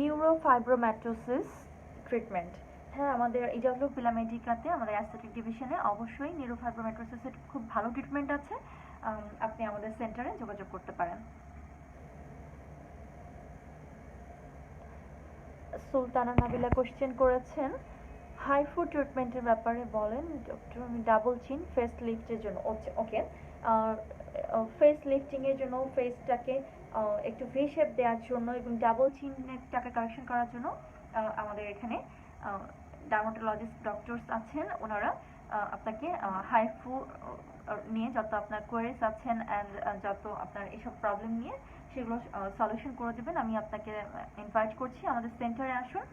S1: নিউরোফাইব্রোম্যাটোসিস ট্রিটমেন্ট, হ্যাঁ, আমাদের ইডব্লিউ পিলামেডিকাতে আমাদের অ্যাস্থেটিক ডিভিশনে অবশ্যই নিউরোফাইব্রোম্যাটোসিসের খুব ভালো ট্রিটমেন্ট আছে, আপনি আমাদের সেন্টারে যোগাযোগ করতে পারেন। সুলতানা নাবিলা কোশ্চেন করেছেন হাই ফুড ট্রিটমেন্টের ব্যাপারে বলেন ডক্টর। আমি ডাবল চিন ফেস লিফটের জন্য, ওকে, ফেস লিফটিংয়ের জন্য, ফেসটাকে একটু ভি শেপ দেওয়ার জন্য এবং ডাবল চিনটাকে কারেকশন করার জন্য আমাদের এখানে ডার্মাটোলজিস্ট ডক্টরস আছেন, ওনারা আপনাকে হাই ফুড নিয়ে যত আপনার কোয়ারিজ আছেন অ্যান্ড যত আপনার এসব প্রবলেম নিয়ে সেগুলো সলিউশন করে দেবেন। আমি আপনাকে ইনভাইট করছি আমাদের সেন্টারে আসুন,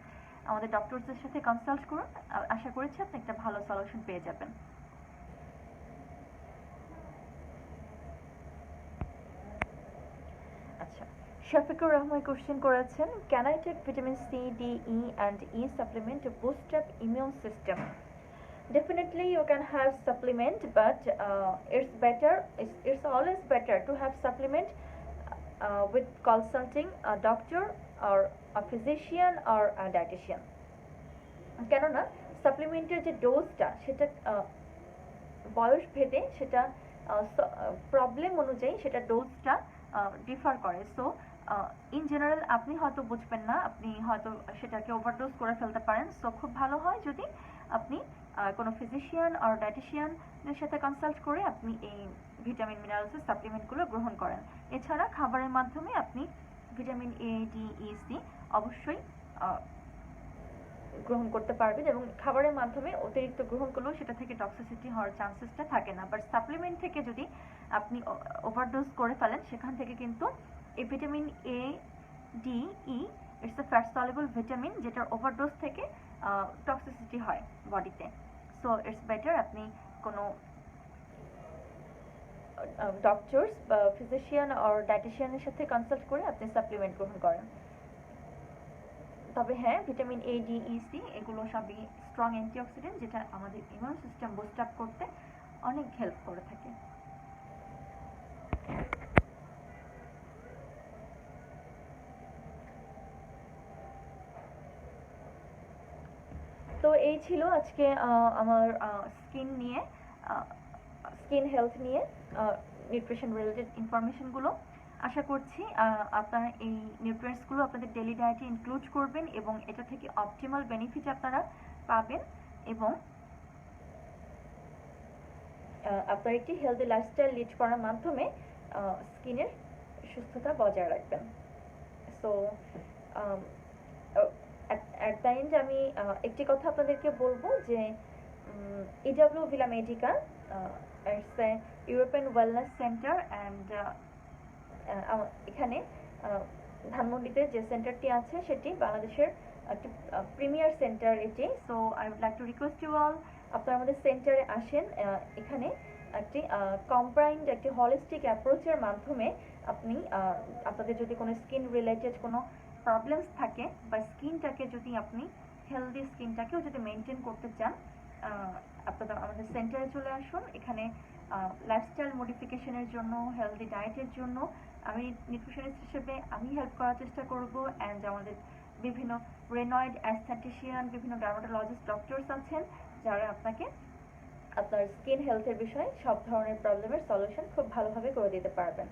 S1: আমাদের ডক্টরসদের সাথে কনসাল্ট করুন, আশা করছি আপনি একটা ভালো সলিউশন পেয়ে যাবেন। আচ্ছা, শফিকুর রহমান কোশ্চেন করেছেন can I take vitamin C, D, E and E supplement to boost up immune system? Definitely you can have supplement, but it's always better to have supplement with consulting a doctor or a physician or a dietitian. কেননা সাপ্লিমেন্টের যে ডোজটা সেটা বয়স ভেদে, সেটা প্রবলেম অনুযায়ী সেটা ডোজটা ডিফার করে। সো ইন জেনারেল আপনি হয়তো বুঝবেন না, আপনি হয়তো সেটাকে ওভারডোজ করে ফেলতে পারেন। সো খুব ভালো হয় যদি আপনি কোনো ফিজিশিয়ান আর ডায়েটিশিয়ানের সাথে কনসাল্ট করে আপনি এই ভিটামিন মিনারেলসের সাপ্লিমেন্টগুলো গ্রহণ করেন। এছাড়া খাবারের মাধ্যমে আপনি vitamin A, D, E, C অবশ্যই গ্রহণ করতে পারবেন, এবং খাবারের মাধ্যমে অতিরিক্ত গ্রহণ করলেও সেটা থেকে টক্সিসিটি হওয়ার চান্সেসটা থাকে না। বাট সাপ্লিমেন্ট থেকে যদি আপনি ওভারডোজ করে ফেলেন, সেখান থেকে কিন্তু এই vitamin A, D, E, it's a fat soluble vitamin, যেটার ওভারডোজ থেকে টক্সিসিটি হয় বডিতে। সো ইটস বেটার আপনি কোনো ডক্টরস বা ফিজিশিয়ান আর ডায়েটিশিয়ানের সাথে কনসাল্ট করে আপনি সাপ্লিমেন্ট গ্রহণ করেন। তবে হ্যাঁ, vitamin A, D, E, C এগুলো সবই স্ট্রং অ্যান্টিঅক্সিডেন্ট, যেটা আমাদের ইমিউন সিস্টেম বুস্ট আপ করতে অনেক হেল্প করে থাকে। তো এই ছিল আজকে আমার স্কিন হেলথ নিয়ে নিউট্রিশন রিলেটেড ইনফরমেশনগুলো। আশা করছি আপনারা এই নিউট্রিয়েন্টসগুলো আপনাদের ডেইলি ডায়েটে ইনক্লুড করবেন এবং এটা থেকে অপটিমাল বেনিফিট আপনারা পাবেন এবং আপনার একটি হেলদি লাইফস্টাইল লিড করার মাধ্যমে স্কিনের সুস্থতা বজায় রাখবেন। সো অ্যাট দ্য এন্ড আমি একটি কথা আপনাদেরকে বলবো যে EW Villa Medica it's a European wellness centre and এখানে ধানমন্ডিতে যে সেন্টারটি আছে সেটি বাংলাদেশের একটি প্রিমিয়ার সেন্টার এটি। So I would like to request you all, আপনারা আমাদের সেন্টারে আসেন। এখানে একটি কম্বাইন্ড একটি হলিস্টিক অ্যাপ্রোচের মাধ্যমে আপনি আপনাদের যদি কোনো স্কিন রিলেটেড কোনো প্রবলেমস থাকে বা স্কিনটাকে যদি আপনি হেলদি স্কিনটাকেও যদি মেনটেন করতে চান, আপনারা আমাদের সেন্টারে চলে আসুন। এখানে লাইফস্টাইল মডিফিকেশনের জন্য, হেলদি ডায়েটের জন্য আমি নিউট্রিশনিস্ট হিসেবে আমি হেল্প করার চেষ্টা করব। অ্যান্ড আমাদের বিভিন্ন রেনয়েড অ্যাস্থেটিশিয়ান, বিভিন্ন ডার্মাটোলজিস্ট ডক্টরস আছেন যারা আপনাকে আপনার স্কিন হেলথের বিষয়ে সব ধরনের প্রবলেমের সলিউশন খুব ভালোভাবে করে দিতে পারবেন।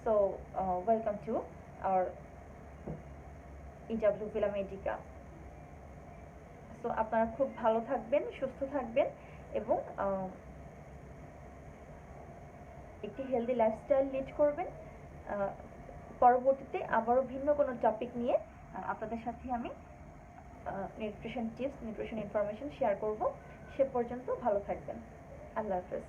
S1: So welcome to our EW Villa Medica. So আপনারা খুব ভালো থাকবেন, সুস্থ থাকবেন এবং একটি হেলদি লাইফস্টাইল লিড করবেন। পরবর্তীতে আবারও ভিন্ন কোনো টপিক নিয়ে আপনাদের সাথে আমি nutrition tips, nutrition information share করব। সে পর্যন্ত ভালো থাকবেন। আল্লাহ হাফেজ।